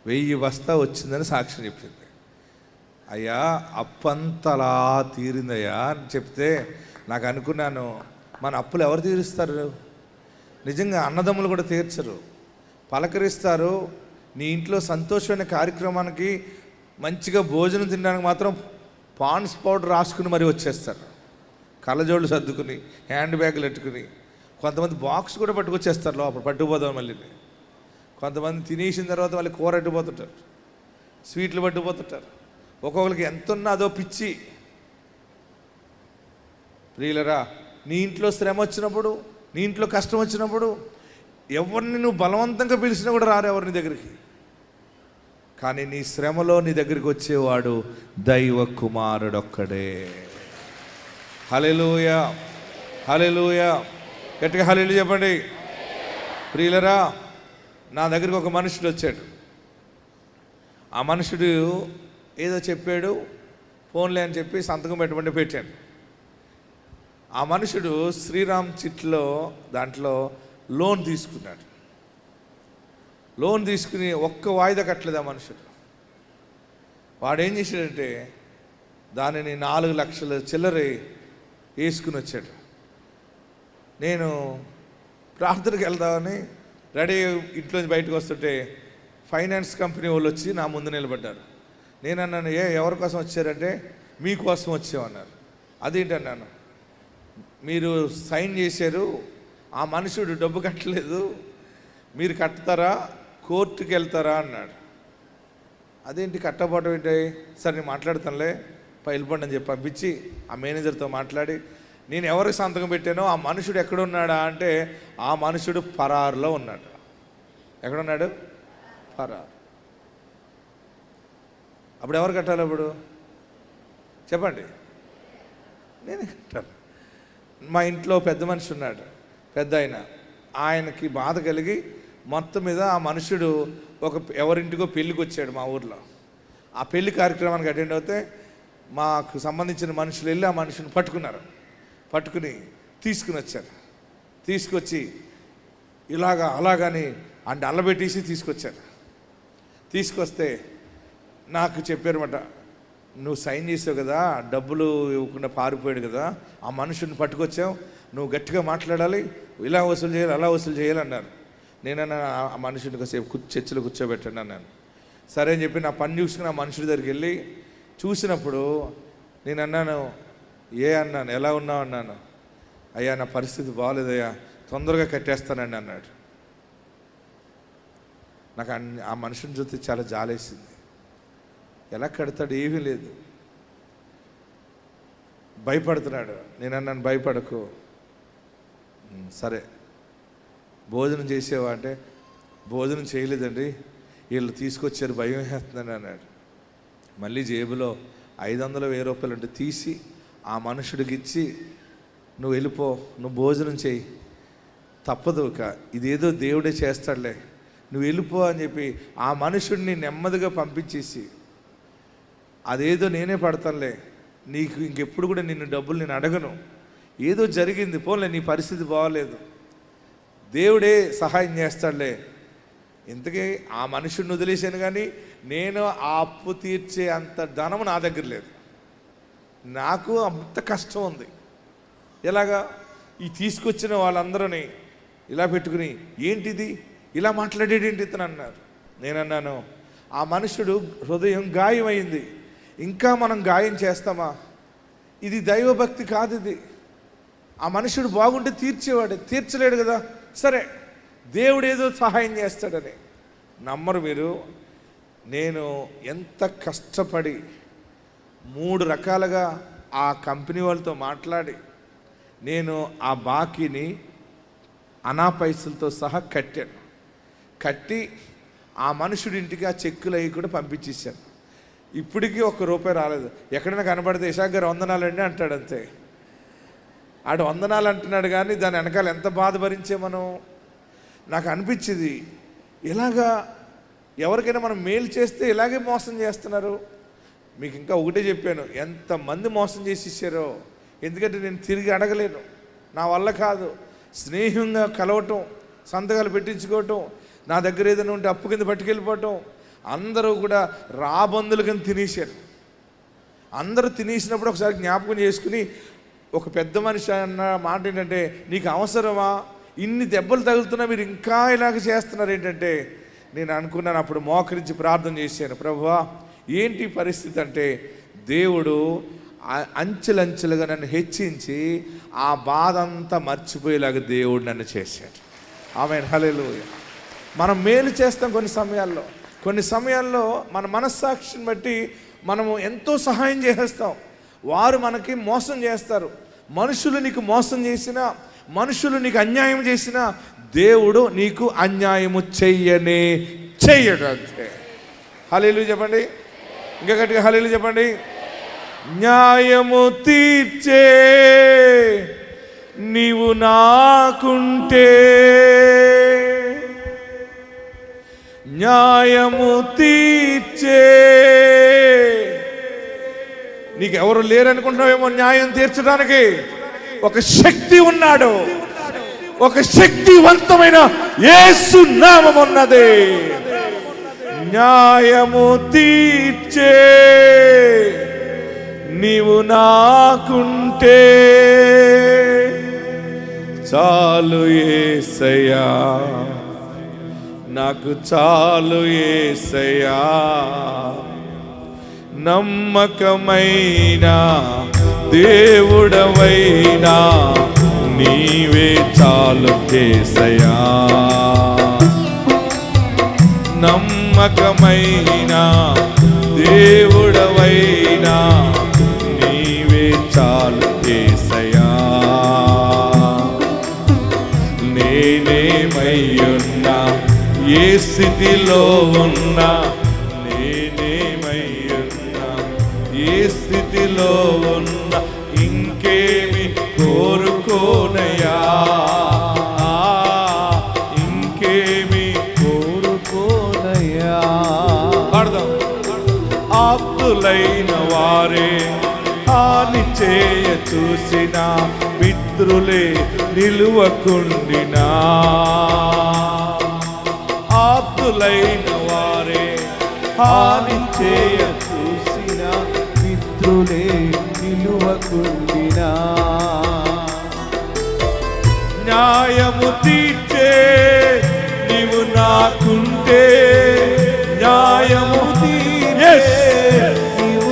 [SPEAKER 1] 1000 బస్తా వచ్చిందని సాక్ష్యం చెప్పింది. అయ్యా అప్పంతలా తీరిందయ్యా అని చెప్తే నాకు అనుకున్నాను, మన అప్పులు ఎవరు తీరుస్తారు? నిజంగా అన్నదమ్ములు కూడా తీర్చరు, పలకరిస్తారు. నీ ఇంట్లో సంతోషమైన కార్యక్రమానికి మంచిగా భోజనం తినడానికి మాత్రం పాండ్స్ పౌడర్ రాసుకుని మరీ వచ్చేస్తారు, కళ్ళజోళ్ళు సర్దుకుని, హ్యాండ్ బ్యాగులు పెట్టుకుని. కొంతమంది బాక్స్ కూడా పట్టుకొచ్చేస్తారు, లోపల పట్టుకుపోదాం. మళ్ళీ కొంతమంది తినేసిన తర్వాత మళ్ళీ కూర అడ్డుపోతుంటారు, స్వీట్లు పట్టుకుపోతుంటారు. ఒక్కొక్కరికి ఎంత ఉన్నా అదో పిచ్చి. ప్రియులరా, నీ ఇంట్లో శ్రమ వచ్చినప్పుడు, నీ ఇంట్లో కష్టం వచ్చినప్పుడు ఎవరిని నువ్వు బలవంతంగా పిలిచినా కూడా రారు ఎవరిని దగ్గరికి. కానీ నీ శ్రమలో నీ దగ్గరికి వచ్చేవాడు దైవ కుమారుడొక్కడే. హల్లెలూయా, హల్లెలూయా, గట్టిగా హల్లెలూయా చెప్పండి. ప్రియులరా, నా దగ్గరికి ఒక మనుషుడు వచ్చాడు. ఆ మనుషుడు ఏదో చెప్పాడు, ఫోన్లే అని చెప్పి సంతకం పెట్టాను. ఆ మనుషుడు శ్రీరామ్ చిట్లో దాంట్లో లోన్ తీసుకున్నాడు. లోన్ తీసుకుని ఒక్క వాయిదా కట్టలేదు ఆ మనుషుడు. వాడు ఏం చేశాడంటే దానిని 4 లక్షల చిల్లర వేసుకుని వచ్చాడు. నేను ప్రార్థనకి వెళ్దామని రెడీ ఇంట్లోంచి బయటకు వస్తుంటే ఫైనాన్స్ కంపెనీ వాళ్ళు వచ్చి నా ముందు నిలబడ్డారు. నేను అన్నాను, ఎవరి కోసం వచ్చారంటే మీకోసం వచ్చామన్నారు. అదేంటన్నాను, మీరు సైన్ చేశారు, ఆ మనుషుడు డబ్బు కట్టలేదు, మీరు కట్టుతారా, కోర్టుకి వెళ్తారా అన్నాడు. అదేంటి కట్టపోవటం ఏంటి? సరే నేను మాట్లాడతానులే, వెళ్ళిపోండి అని చెప్పి పంపించి ఆ మేనేజర్తో మాట్లాడి నేను ఎవరికి సంతకం పెట్టానో ఆ మనుషుడు ఎక్కడున్నాడా అంటే ఆ మనుషుడు పరారులో ఉన్నాడు. ఎక్కడున్నాడు? పరారు. అప్పుడు ఎవరు కట్టాలి? అప్పుడు చెప్పండి, నేనే కట్టాలి. మా ఇంట్లో పెద్ద మనిషి ఉన్నాడు, పెద్ద ఆయనకి బాధ కలిగి మొత్తం మీద ఆ మనుషుడు ఎవరింటికో పెళ్ళికి వచ్చాడు మా ఊర్లో. ఆ పెళ్లి కార్యక్రమానికి అటెండ్ అవుతే మాకు సంబంధించిన మనుషులు వెళ్ళి ఆ మనుషుని పట్టుకుని తీసుకుని వచ్చారు. తీసుకొచ్చి అలాగని అల్లబెట్టేసి తీసుకొచ్చారు. తీసుకొస్తే నాకు చెప్పారన్నమాట, నువ్వు సైన్ చేసావు కదా, డబ్బులు ఇవ్వకుండా పారిపోయాడు కదా, ఆ మనుషుని పట్టుకొచ్చావు, నువ్వు గట్టిగా మాట్లాడాలి, ఇలా వసూలు చేయాలి, అలా వసూలు చేయాలి అన్నారు. నేనన్నా ఆ మనుషుని కాసేపు చర్చలో కూర్చోబెట్టండి అన్నాను. సరే అని చెప్పి నా పని చూసుకుని ఆ మనుషుడి దగ్గరికి వెళ్ళి చూసినప్పుడు నేను అన్నాను, అన్నాను, ఎలా ఉన్నావు అన్నాను. అయ్యా నా పరిస్థితి బాగాలేదయ్యా, తొందరగా కట్టేస్తానండి అన్నాడు. నాకు ఆ మనుషుని చూస్తే చాలా జాలేసింది. ఎలా కడతాడు? ఏమీ లేదు, భయపడుతున్నాడు. నేను అన్నాను, భయపడకు, సరే భోజనం చేసేవా అంటే భోజనం చేయలేదండి, వీళ్ళు తీసుకొచ్చారు, భయం వేస్తుందని అన్నాడు. మళ్ళీ జేబులో 500-1000 రూపాయలు ఉంటే తీసి ఆ మనుషుడికి ఇచ్చి, నువ్వు వెళ్ళిపో, నువ్వు భోజనం చేయి, తప్పదు, ఇదేదో దేవుడే చేస్తాడులే, నువ్వు వెళ్ళిపో అని చెప్పి ఆ మనుషుడిని నెమ్మదిగా పంపించేసి, అదేదో నేనే పడతానులే, నీకు ఇంకెప్పుడు కూడా నిన్ను డబ్బులు నేను అడగను, ఏదో జరిగింది పోలే, నీ పరిస్థితి బాగోలేదు, దేవుడే సహాయం చేస్తాడులే. ఇంతకీ ఆ మనుషుడిని వదిలేశాను, కానీ నేను ఆ అప్పు తీర్చే అంత ధనం నా దగ్గర లేదు. నాకు అంత కష్టం ఉంది. ఎలాగా? ఈ తీసుకొచ్చిన వాళ్ళందరినీ ఇలా పెట్టుకుని, ఏంటిది ఇలా మాట్లాడేటేంటి ఇతను అన్నారు. నేనన్నాను, ఆ మనుషుడు హృదయం గాయమైంది, ఇంకా మనం గాయం చేస్తామా? ఇది దైవభక్తి కాదు. ఇది ఆ మనుషుడు బాగుంటే తీర్చేవాడే, తీర్చలేడు కదా, సరే దేవుడు ఏదో సహాయం చేస్తాడని. నమ్మరు మీరు, నేను ఎంత కష్టపడి 3 రకాలుగా ఆ కంపెనీ వాళ్ళతో మాట్లాడి నేను ఆ బాకీని అనా పైసలతో సహా కట్టి ఆ మనుషుడి ఇంటికి ఆ చెక్కులు అవి కూడా పంపించేశాను. ఇప్పటికీ ₹1 రాలేదు. ఎక్కడైనా కనబడితే ఇషాక్ గారు వందనాలండి అంటాడు, అంతే. ఆడు వందనాలు అంటున్నాడు, కానీ దాని వెనకాల ఎంత బాధ భరించే మనం. నాకు అనిపించింది, ఇలాగా ఎవరికైనా మనం మేలు చేస్తే ఇలాగే మోసం చేస్తున్నారు. మీకు ఇంకా ఒకటే చెప్పాను, ఎంతమంది మోసం చేసి ఇచ్చారో. ఎందుకంటే నేను తిరిగి అడగలేను, నా వల్ల కాదు. స్నేహంగా కలవటం, సంతకాలు పెట్టించుకోవటం, నా దగ్గర ఏదైనా ఉంటే అప్పు కింద పట్టుకెళ్ళిపోవటం, అందరూ కూడా రాబందులు కింద తినేశారు. అందరూ తినేసినప్పుడు ఒకసారి జ్ఞాపకం చేసుకుని, ఒక పెద్ద మనిషి అన్న మాట ఏంటంటే, నీకు అవసరమా, ఇన్ని దెబ్బలు తగులుతున్నా మీరు ఇంకా ఇలాగ చేస్తున్నారు ఏంటంటే, నేను అనుకున్నాను. అప్పుడు మోకరించి ప్రార్థన చేశాను, ప్రభువా ఏంటి పరిస్థితి అంటే, దేవుడు అంచెలంచెలుగా నన్ను హెచ్చించి ఆ బాధ అంతా మర్చిపోయేలాగా దేవుడు నన్ను చేశాడు. ఆమేన్, హల్లెలూయా. మనం మేలు చేస్తాం కొన్ని సమయాల్లో మన మనస్సాక్షిని బట్టి మనము ఎంతో సహాయం చేస్తాం. వారు మనకి మోసం చేస్తారు, మనుషులు నీకు మోసం చేసినా, మనుషులు నీకు అన్యాయం చేసినా దేవుడు నీకు అన్యాయము చెయ్యనే చెయ్యడు. అంతే. హల్లెలూయా చెప్పండి, ఇంకా గట్టిగా హల్లెలూయా చెప్పండి. న్యాయము తీర్చే నీవు నాకుంటే, న్యాయము తీర్చే, నీకు ఎవరు లేరనుకుంటున్నావేమో న్యాయం తీర్చడానికి. ఒక శక్తి ఉన్నాడు, ఒక శక్తివంతమైన యేసు నామం ఉన్నది. న్యాయము తీర్చే నీవు నాకుంటే చాలు యేసయ్యా, నాకు చాలు యేసయ్యా. నమ్మకమైన దేవుడవైనా నీవే చాలు యేసయ్యా. నమ్మకమైన దేవుడవైనా నీవే చాలు యేసయ్యా. నేనేమయ్యున్నా, ఏ స్థితిలో ఉన్నా, నేనేమయ్యున్నా, ఏ స్థితిలో ఉన్నా ఇంకేమి కోరుకోనయ్యా, ఇంకేమి కోరుకోనయ్యా. పాడదాం. ఆప్తులైన వారే హాని చేయ చూసిన మిత్రులే నిలువకుండినా, ఆప్తులైన వారే హాని చేయ చూసిన మిత్రులే నిలువకుండినా, న్యాయము తీర్చే నీవు నాకుంటే, న్యాయము తీర్చే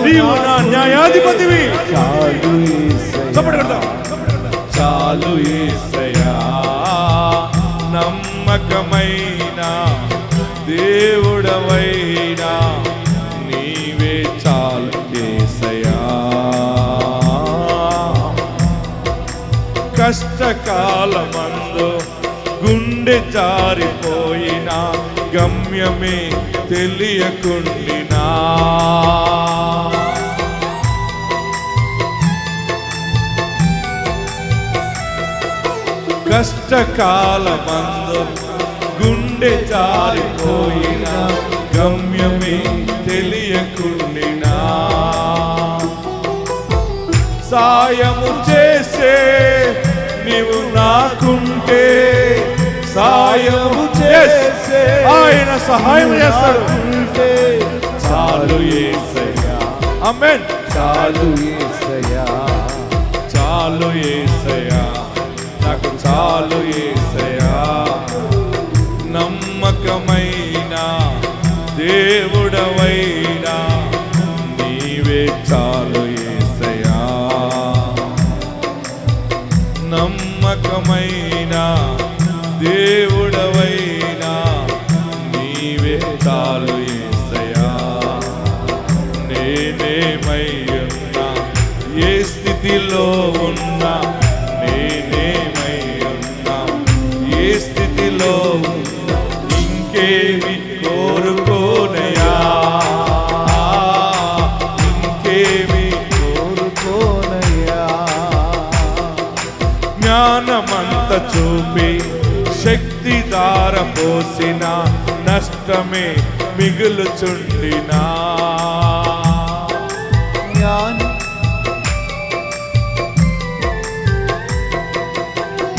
[SPEAKER 1] నీవు నా న్యాయాధిపతివి. చాలు యేసయ్యా, చాలు యేసయ్యా. నమ్మకమైన దేవుడవైనా నీవే చాలు యేసయ్యా. కష్టకాలమందు గుండె జారిపోయినా, గమ్యమే తెలియకుండినా, కష్టకాలమందు గుండె జారిపోయినా, గమ్యమే తెలియకుండినా, సాయము చేసే నీవు నాకుంటే, సాయము చేసే ఆయన సహాయం చేస్తాడు. చాలు యేసయ్యా. ఆమేన్. చాలు యేసయ్యా, చాలు యేసయ్యా, నాకు చాలు యేసయ్యా. నమ్మకమైన దేవుడవైనా నీవే చాలు యేసయ్యా. నమ్మకమైన దేవుడవైనా నీవే చాలు యేసయ్యా. నేనేమయ్యున్నా, ఏ స్థితిలో ఉన్నా, నేనేమయ్యున్నా, ఏ స్థితిలో ఉన్నా ఇంకేమి కోరుకోనయ్యా, ఇంకేమి కోరుకోనయ్యా. జ్ఞానమంత చూపి శక్తి దార పోసిన నష్టమే మిగులుచుండినా,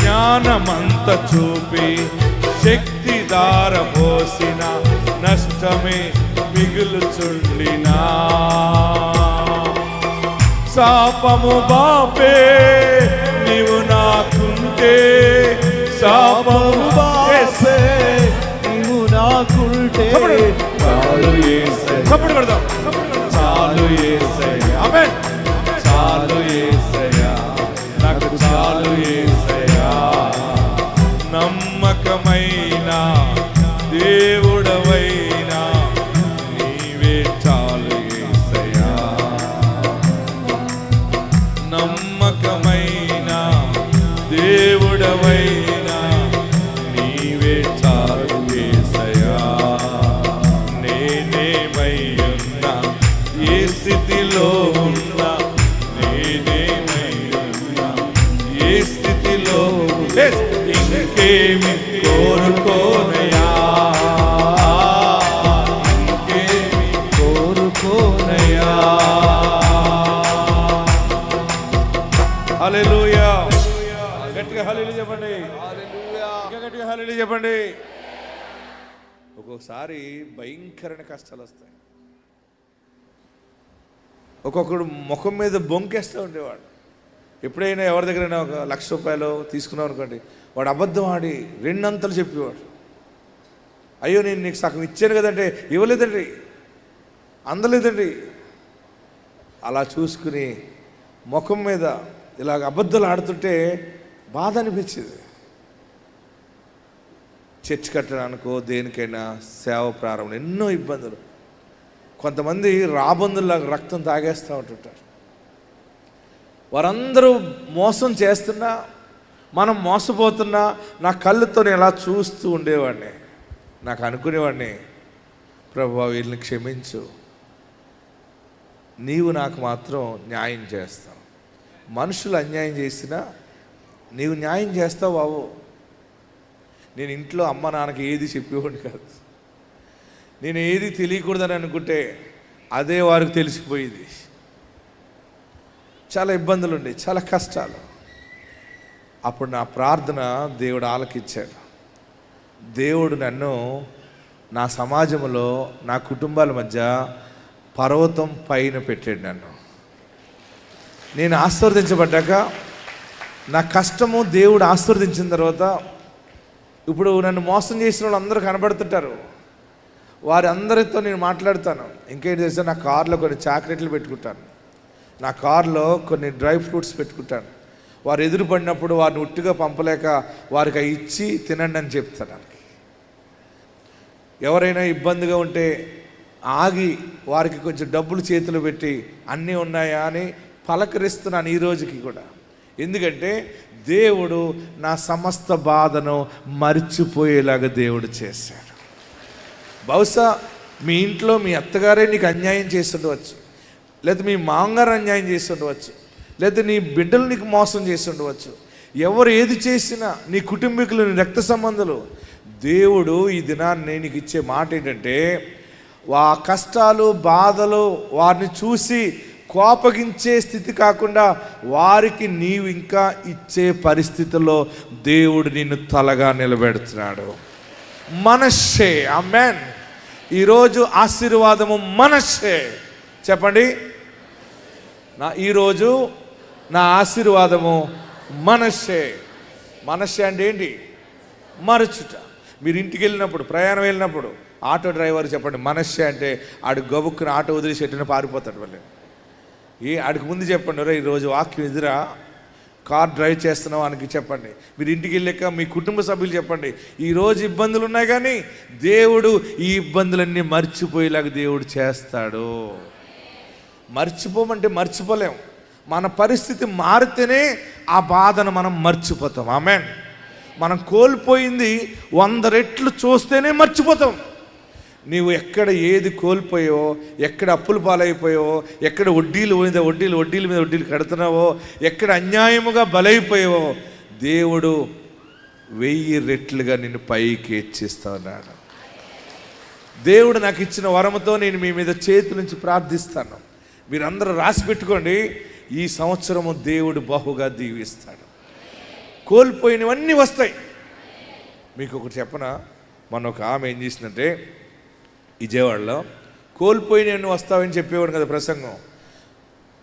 [SPEAKER 1] జ్ఞానమంత చూపి శక్తి దార పోసిన నష్టమే మిగులుచుండినా, శాపము బాపే నీవు నాకుంటే, శాపము బాపే నీవు నాకుంటే చాలు యేసయ్యా. చాలు యేసయ్యా. ఆమేన్. చాలు యేసయ్యా, నాకు చాలు యేసయ్యా. నమ్మకమైన దేవుడవైనా నీవే చాలు యేసయ్యా. నమ్మకమైన దేవుడవైనా నీవే చాలు యేసయ్యా. నేనేమై ఉన్నా, ఏ స్థితిలో ఉన్నా, నేనేమై ఉన్నా, ఏ స్థితిలో ఇంకేమి కోరుకోనయా, ఇంకేమి కోరుకోనయా. హల్లెలూయా. గట్టిగా హల్లెలూయా చెప్పండి. ఇంకా గట్టిగా హల్లెలూయా చెప్పండి. ఒక్కొక్కసారి భయంకరమైన కష్టాలు వస్తాయి. ఒక్కొక్కడు ముఖం మీద బొంకేస్తూ ఉండేవాడు. ఎప్పుడైనా ఎవరి దగ్గరైనా ఒక ₹1,00,000 తీసుకున్నాం అనుకోండి, వాడు అబద్ధం ఆడి 2 అంతలు చెప్పేవాడు. అయ్యో నేను నీకు సగం ఇచ్చాను కదంటే, ఇవ్వలేదండి, అందలేదండి. అలా చూసుకుని ముఖం మీద ఇలాగ అబద్ధాలు ఆడుతుంటే బాధ అనిపించేది. చర్చ్ కట్టడానికో దేనికైనా సేవ ప్రారంభం ఎన్నో ఇబ్బందులు. కొంతమంది రాబందుల్లాగా రక్తం తాగేస్తూ ఉంటుంటారు. వారందరూ మోసం చేస్తున్నా, మనం మోసపోతున్నా నా కళ్ళతో ఎలా చూస్తూ ఉండేవాడిని. నాకు అనుకునేవాడిని, ప్రభువా వీళ్ళని క్షమించు, నీవు నాకు మాత్రం న్యాయం చేస్తావు. మనుషులు అన్యాయం చేసినా నీవు న్యాయం చేస్తావు బాబు. నేను ఇంట్లో అమ్మ నాన్నకి ఏది చెప్పేవాడిని కాదు. నేను ఏది తెలియకూడదని అనుకుంటే అదే వారికి తెలిసిపోయేది. చాలా ఇబ్బందులు ఉండేవి, చాలా కష్టాలు. అప్పుడు నా ప్రార్థన దేవుడు ఆలకించాడు. దేవుడు నన్ను నా సమాజంలో నా కుటుంబాల మధ్య పర్వతం పైన పెట్టాడు. నన్ను నేను ఆశీర్వదించబడ్డాక నా కష్టము దేవుడు ఆశీర్వదించిన తర్వాత ఇప్పుడు నన్ను మోసం చేసిన వాళ్ళు అందరూ కనబడుతుంటారు. వారి అందరితో నేను మాట్లాడతాను. ఇంకేంటి తెలుసా, నా కార్లో కొన్ని చాక్లెట్లు పెట్టుకుంటాను, నా కార్లో కొన్ని డ్రై ఫ్రూట్స్ పెట్టుకుంటాను. వారు ఎదురు పడినప్పుడు వారిని ఉట్టిగా పంపలేక వారికి అవి ఇచ్చి తినండి అని చెప్తాను. ఎవరైనా ఇబ్బందిగా ఉంటే ఆగి వారికి కొంచెం డబ్బులు చేతులు పెట్టి అన్నీ ఉన్నాయా అని పలకరిస్తున్నాను ఈ రోజుకి కూడా. ఎందుకంటే దేవుడు నా సమస్త బాధను మర్చిపోయేలాగా దేవుడు చేశాడు. బహుశా మీ ఇంట్లో మీ అత్తగారే నీకు అన్యాయం చేసి ఉండవచ్చు, లేదా మీ మామగారు అన్యాయం చేసి ఉండవచ్చు, లేదా నీ బిడ్డలు నీకు మోసం చేసి ఉండవచ్చు. ఎవరు ఏది చేసినా నీ కుటుంబీకులు, నీ రక్త సంబంధాలు, దేవుడు ఈ దినాన్ని నీకు ఇచ్చే మాట ఏంటంటే, ఆ కష్టాలు బాధలు వారిని చూసి కోపగించే స్థితి కాకుండా వారికి నీవు ఇంకా ఇచ్చే పరిస్థితుల్లో దేవుడు నిన్ను తలగా నిలబెడుతున్నాడు. మనషే, ఆమేన్. ఈరోజు ఆశీర్వాదము మనషే. చెప్పండి, ఈరోజు నా ఆశీర్వాదము మనషే. మనషే అంటే ఏంటి? మరచుట. మీరు ఇంటికి వెళ్ళినప్పుడు, ప్రయాణం వెళ్ళినప్పుడు ఆటో డ్రైవర్ చెప్పండి మనషే అంటే ఆడు గబుక్కున ఆటో వదిలేసి ఎట్టున పారిపోతాడు. వాళ్ళు ఆడికి ముందు చెప్పండి, రే ఈరోజు వాక్యం ఎదురా, కార్ డ్రైవ్ చేస్తున్నావు అని చెప్పండి. మీరు ఇంటికి వెళ్ళాక మీ కుటుంబ సభ్యులు చెప్పండి, ఈరోజు ఇబ్బందులు ఉన్నాయి కానీ దేవుడు ఈ ఇబ్బందులన్నీ మర్చిపోయేలాగా దేవుడు చేస్తాడు. మర్చిపోమంటే మర్చిపోలేం. మన పరిస్థితి మారితేనే ఆ బాధను మనం మర్చిపోతాం. ఆమేన్. మనం కోల్పోయింది 100 రెట్లు చూస్తేనే మర్చిపోతాం. నీవు ఎక్కడ ఏది కోల్పోయావో, ఎక్కడ అప్పులు పాలైపోయావో, ఎక్కడ వడ్డీల మీద వడ్డీలు కడుతున్నావో, ఎక్కడ అన్యాయముగా బలైపోయావో దేవుడు 1000 రెట్లుగా నిన్ను పైకి హెచ్చిస్తా ఉన్నాడు. దేవుడు నాకు ఇచ్చిన వరముతో నేను మీ మీద చేతుల నుంచి ప్రార్థిస్తాను. మీరందరూ రాసి పెట్టుకోండి, ఈ సంవత్సరము దేవుడు బహుగా దీవిస్తాడు. కోల్పోయినవన్నీ వస్తాయి. మీకు ఒకటి చెప్పనా, మొన్న ఒక ఆమె ఏం చేసిందంటే, విజయవాడలో కోల్పోయినవన్నీ వస్తావని చెప్పేవాడు కదా ప్రసంగం.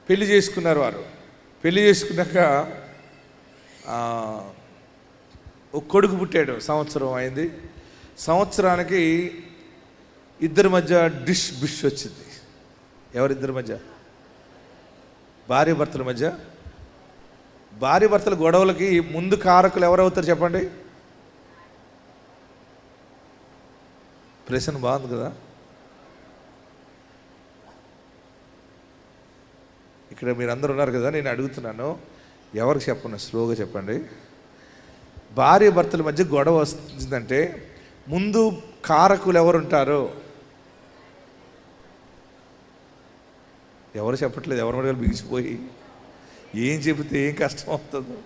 [SPEAKER 1] పెళ్లి చేసుకున్నారు వారు. పెళ్లి చేసుకున్నాక ఒక కొడుకు పుట్టాడు. సంవత్సరం అయింది. సంవత్సరానికి ఇద్దరి మధ్య బిష్ వచ్చింది. ఎవరిద్దరి మధ్య? భార్య భర్తల మధ్య. భార్య భర్తల గొడవలకి ముందు కారకులు ఎవరవుతారు చెప్పండి? ప్రశ్న బాగుంది కదా. ఇక్కడ మీరందరూ ఉన్నారు కదా, నేను అడుగుతున్నాను, ఎవరికి చెప్పండి, స్లోగా చెప్పండి. భార్య భర్తల మధ్య గొడవ వస్తుందంటే ముందు కారకులు ఎవరుంటారు? ఎవరు చెప్పట్లేదు, ఎవరి మధ్య బిగిసిపోయి ఏం చెబితే ఏం కష్టం అవుతుందో.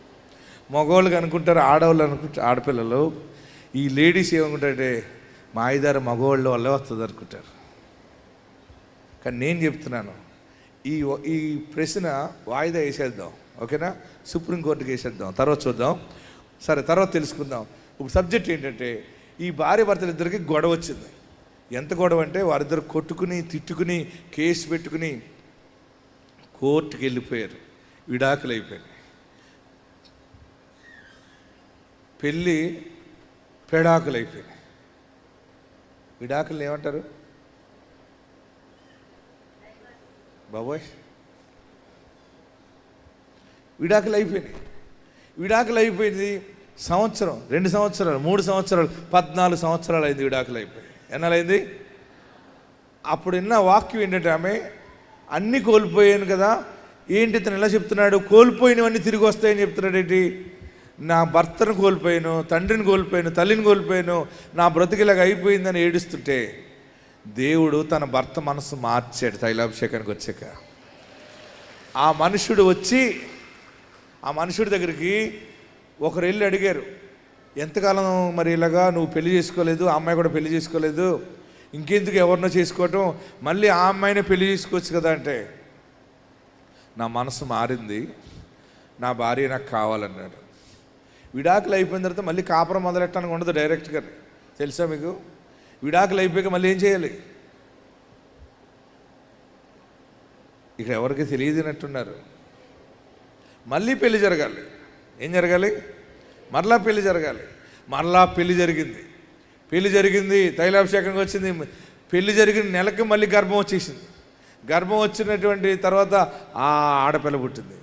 [SPEAKER 1] మగవాళ్ళకి అనుకుంటారు, ఆడవాళ్ళు అనుకుంటారు, ఆడపిల్లలు. ఈ లేడీస్ ఏమనుకుంటారంటే మా ఐదారు మగవాళ్ళ వల్లే వస్తుంది అనుకుంటారు. కానీ నేను చెప్తున్నాను, ఈ ప్రశ్న వాయిదా వేసేద్దాం, ఓకేనా? సుప్రీంకోర్టుకి వేసేద్దాం, తర్వాత చూద్దాం, సరే తర్వాత తెలుసుకుందాం. ఇప్పుడు సబ్జెక్ట్ ఏంటంటే ఈ భార్య భర్తలు ఇద్దరికి గొడవ వచ్చింది. ఎంత గొడవ అంటే వారిద్దరు కొట్టుకుని తిట్టుకుని కేసు పెట్టుకుని కోర్టుకి వెళ్ళిపోయారు. విడాకులు అయిపోయాయి. పెళ్ళి పెడాకులు అయిపోయినాయి. విడాకులు ఏమంటారు బాబోయ్? విడాకులు అయిపోయినాయి. విడాకులు అయిపోయింది సంవత్సరం, 2 సంవత్సరాలు, 3 సంవత్సరాలు, 14 సంవత్సరాలు అయింది విడాకులు అయిపోయి. ఎన్నాళ్ళైంది? అప్పుడు విన్న వాక్యం ఏంటంటే ఆమె అన్నీ కోల్పోయాను కదా, ఏంటి ఇతను ఎలా చెప్తున్నాడు? కోల్పోయినవన్నీ తిరిగి వస్తాయని చెప్తున్నాడు ఏంటి? నా భర్తను కోల్పోయాను, తండ్రిని కోల్పోయాను, తల్లిని కోల్పోయాను, నా బ్రతికిలాగా అయిపోయిందని ఏడుస్తుంటే దేవుడు తన భర్త మనసు మార్చాడు. తైలాభిషేకానికి వచ్చాక ఆ మనుషుడు వచ్చి ఆ మనుషుడి దగ్గరికి ఒకరు వెళ్ళి అడిగారు, ఎంతకాలం మరి ఇలాగా నువ్వు పెళ్లి చేసుకోలేదు, ఆ అమ్మాయి కూడా పెళ్లి చేసుకోలేదు, ఇంకెందుకు ఎవరినో చేసుకోవటం, మళ్ళీ ఆ అమ్మాయినే పెళ్లి చేసుకోవచ్చు కదా అంటే, నా మనసు మారింది, నా భార్య నాకు కావాలన్నాడు. విడాకులు అయిపోయిన తర్వాత మళ్ళీ కాపురం మొదలెట్టడానికి ఉండదు డైరెక్ట్గా, తెలుసా మీకు? విడాకులు అయిపోయాక మళ్ళీ ఏం చేయాలి? ఇక్కడ ఎవరికి తెలియదునట్టున్నారు. మళ్ళీ పెళ్లి జరగాలి. ఏం జరగాలి? మరలా పెళ్లి జరగాలి. మరలా పెళ్లి జరిగింది. పెళ్లి జరిగింది, తైలాభిషేకంగా వచ్చింది. పెళ్లి జరిగిన నెలకి మళ్ళీ గర్భం వచ్చేసింది. గర్భం వచ్చినటువంటి తర్వాత ఆ ఆడపిల్ల పుట్టింది.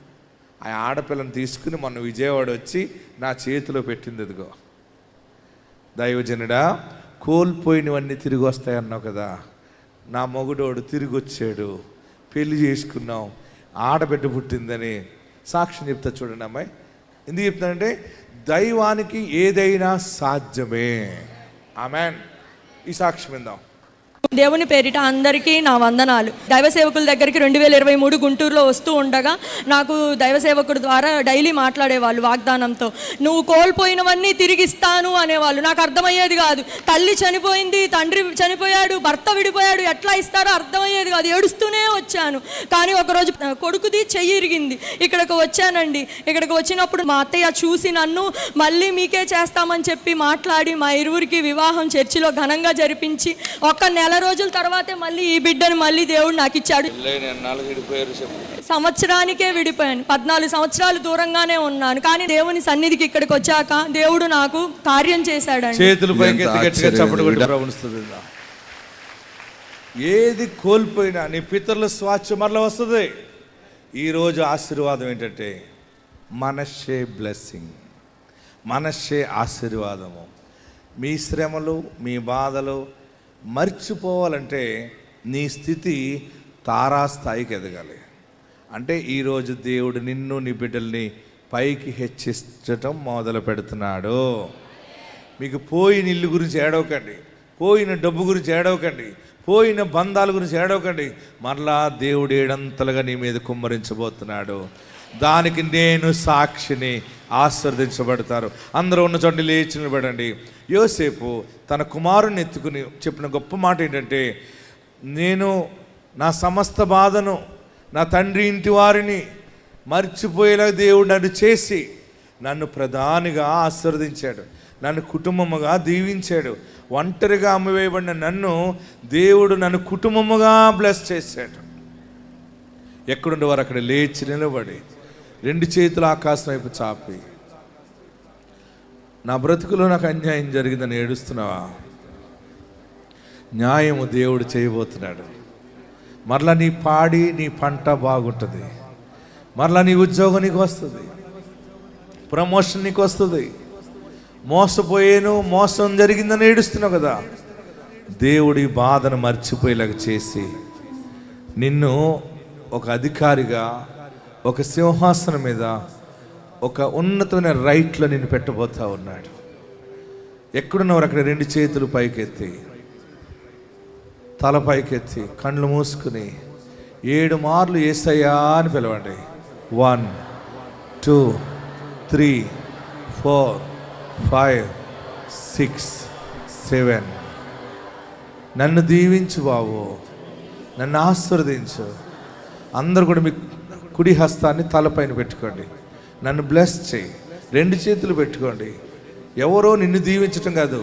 [SPEAKER 1] ఆ ఆడపిల్లని తీసుకుని మొన్న విజయవాడ వచ్చి నా చేతిలో పెట్టింది. ఇదిగో దైవజనుడా, కోల్పోయినవన్నీ తిరిగి వస్తాయన్నావు కదా, నా మొగుడోడు తిరిగి వచ్చాడు, పెళ్లి చేసుకున్నాం, ఆడబిడ్డ పుట్టిందని సాక్ష్యం చెప్తా చూడండి అమ్మాయి. ఎందుకు చెప్తానంటే దైవానికి ఏదైనా సాధ్యమే. ఆమేన్. ఈ సాక్ష్యం విందాం.
[SPEAKER 4] దేవుని పేరిట అందరికీ నా వందనాలు. దైవ సేవకుల దగ్గరికి 2023 గుంటూరులో వస్తూ ఉండగా నాకు దైవ సేవకుడు ద్వారా డైలీ మాట్లాడేవాళ్ళు వాగ్దానంతో. నువ్వు కోల్పోయినవన్నీ తిరిగిస్తాను అనేవాళ్ళు. నాకు అర్థమయ్యేది కాదు. తల్లి చనిపోయింది, తండ్రి చనిపోయాడు, భర్త విడిపోయాడు, ఎట్లా ఇస్తారో అర్థమయ్యేది కాదు. ఏడుస్తూనే వచ్చాను. కానీ ఒకరోజు కొడుకుది చెయ్యి ఇరిగింది. ఇక్కడికి వచ్చానండి. ఇక్కడికి వచ్చినప్పుడు మా అత్తయ్య చూసి నన్ను మళ్ళీ మీకే చేస్తామని చెప్పి మాట్లాడి మా ఇరువురికి వివాహం చర్చిలో ఘనంగా జరిపించి ఒక్క నెల రోజుల తర్వాతే మళ్ళీ ఈ బిడ్డను మళ్ళీ దేవుడు నాకు ఇచ్చాడు. సంవత్సరానికే విడిపోయాను. 14 సంవత్సరాలు దూరంగానే ఉన్నాను. కానీ దేవుని సన్నిధికి ఇక్కడికి వచ్చాక దేవుడు నాకు కార్యం చేశాడు.
[SPEAKER 1] ఏది కోల్పోయినా నీ పితరుల స్వాస్థ్యం మరలా వస్తుంది. ఈరోజు ఆశీర్వాదం ఏంటంటే మనషే బ్లెస్సింగ్, మనషే ఆశీర్వాదము. మీ శ్రమలు, మీ బాధలు మర్చిపోవాలంటే నీ స్థితి తారాస్థాయికి ఎదగాలి. అంటే ఈరోజు దేవుడు నిన్ను, నీ బిడ్డల్ని పైకి హెచ్చించటం మొదలు పెడుతున్నాడు. మీకు పోయిన ఇల్లు గురించి ఏడవకండి, పోయిన డబ్బు గురించి ఏడవకండి, పోయిన బంధాల గురించి ఏడవకండి. మరలా దేవుడు ఏడంతలుగా నీ మీద కుమ్మరించబోతున్నాడు. దానికి నేను సాక్షిని. ఆశీర్వదించబడతారు. అందరూ ఉన్న చోట లేచి నిలబడండి. యోసేపు తన కుమారుని ఎత్తుకుని చెప్పిన గొప్ప మాట ఏంటంటే, నేను నా సమస్త బాధను, నా తండ్రి ఇంటి వారిని మర్చిపోయేలా దేవుడు నన్ను చేసి నన్ను ప్రధానిగా ఆశీర్వదించాడు, నన్ను కుటుంబముగా దీవించాడు. ఒంటరిగా అమ్మివేయబడిన నన్ను దేవుడు నన్ను కుటుంబముగా బ్లెస్ చేశాడు. ఎక్కడుండేవారు అక్కడ లేచి నిలబడి 2 చేతులు ఆకాశం వైపు చాపి, నా బ్రతుకులో నాకు అన్యాయం జరిగిందని ఏడుస్తున్నావా? న్యాయము దేవుడు చేయబోతున్నాడు. మరలా నీ పాడి, నీ పంట బాగుంటుంది. మరలా నీ ఉద్యోగం నీకు వస్తుంది, ప్రమోషన్ నీకు వస్తుంది. మోసపోయాను, మోసం జరిగిందని ఏడుస్తున్నావు కదా, దేవుడి బాధను మర్చిపోయేలాగా చేసి నిన్ను ఒక అధికారిగా, ఒక సింహాసనం మీద ఒక ఉన్నతమైన రైట్లో నిన్ను పెట్టబోతా ఉన్నాడు. ఎక్కడున్నవారు అక్కడ 2 చేతులు పైకెత్తి, తల పైకెత్తి, కళ్ళు మూసుకుని 7 మార్లు యేసయ్యా అని పిలవండి. 1 2 3 4 5 6 7. నన్ను దీవించు బాబు, నన్ను ఆశీర్వదించు. అందరూ కూడా మీ కుడి హస్తాన్ని తలపైన పెట్టుకోండి. నన్ను బ్లెస్ చేయి. 2 చేతులు పెట్టుకోండి. ఎవరో నిన్ను దీవించటం కాదు,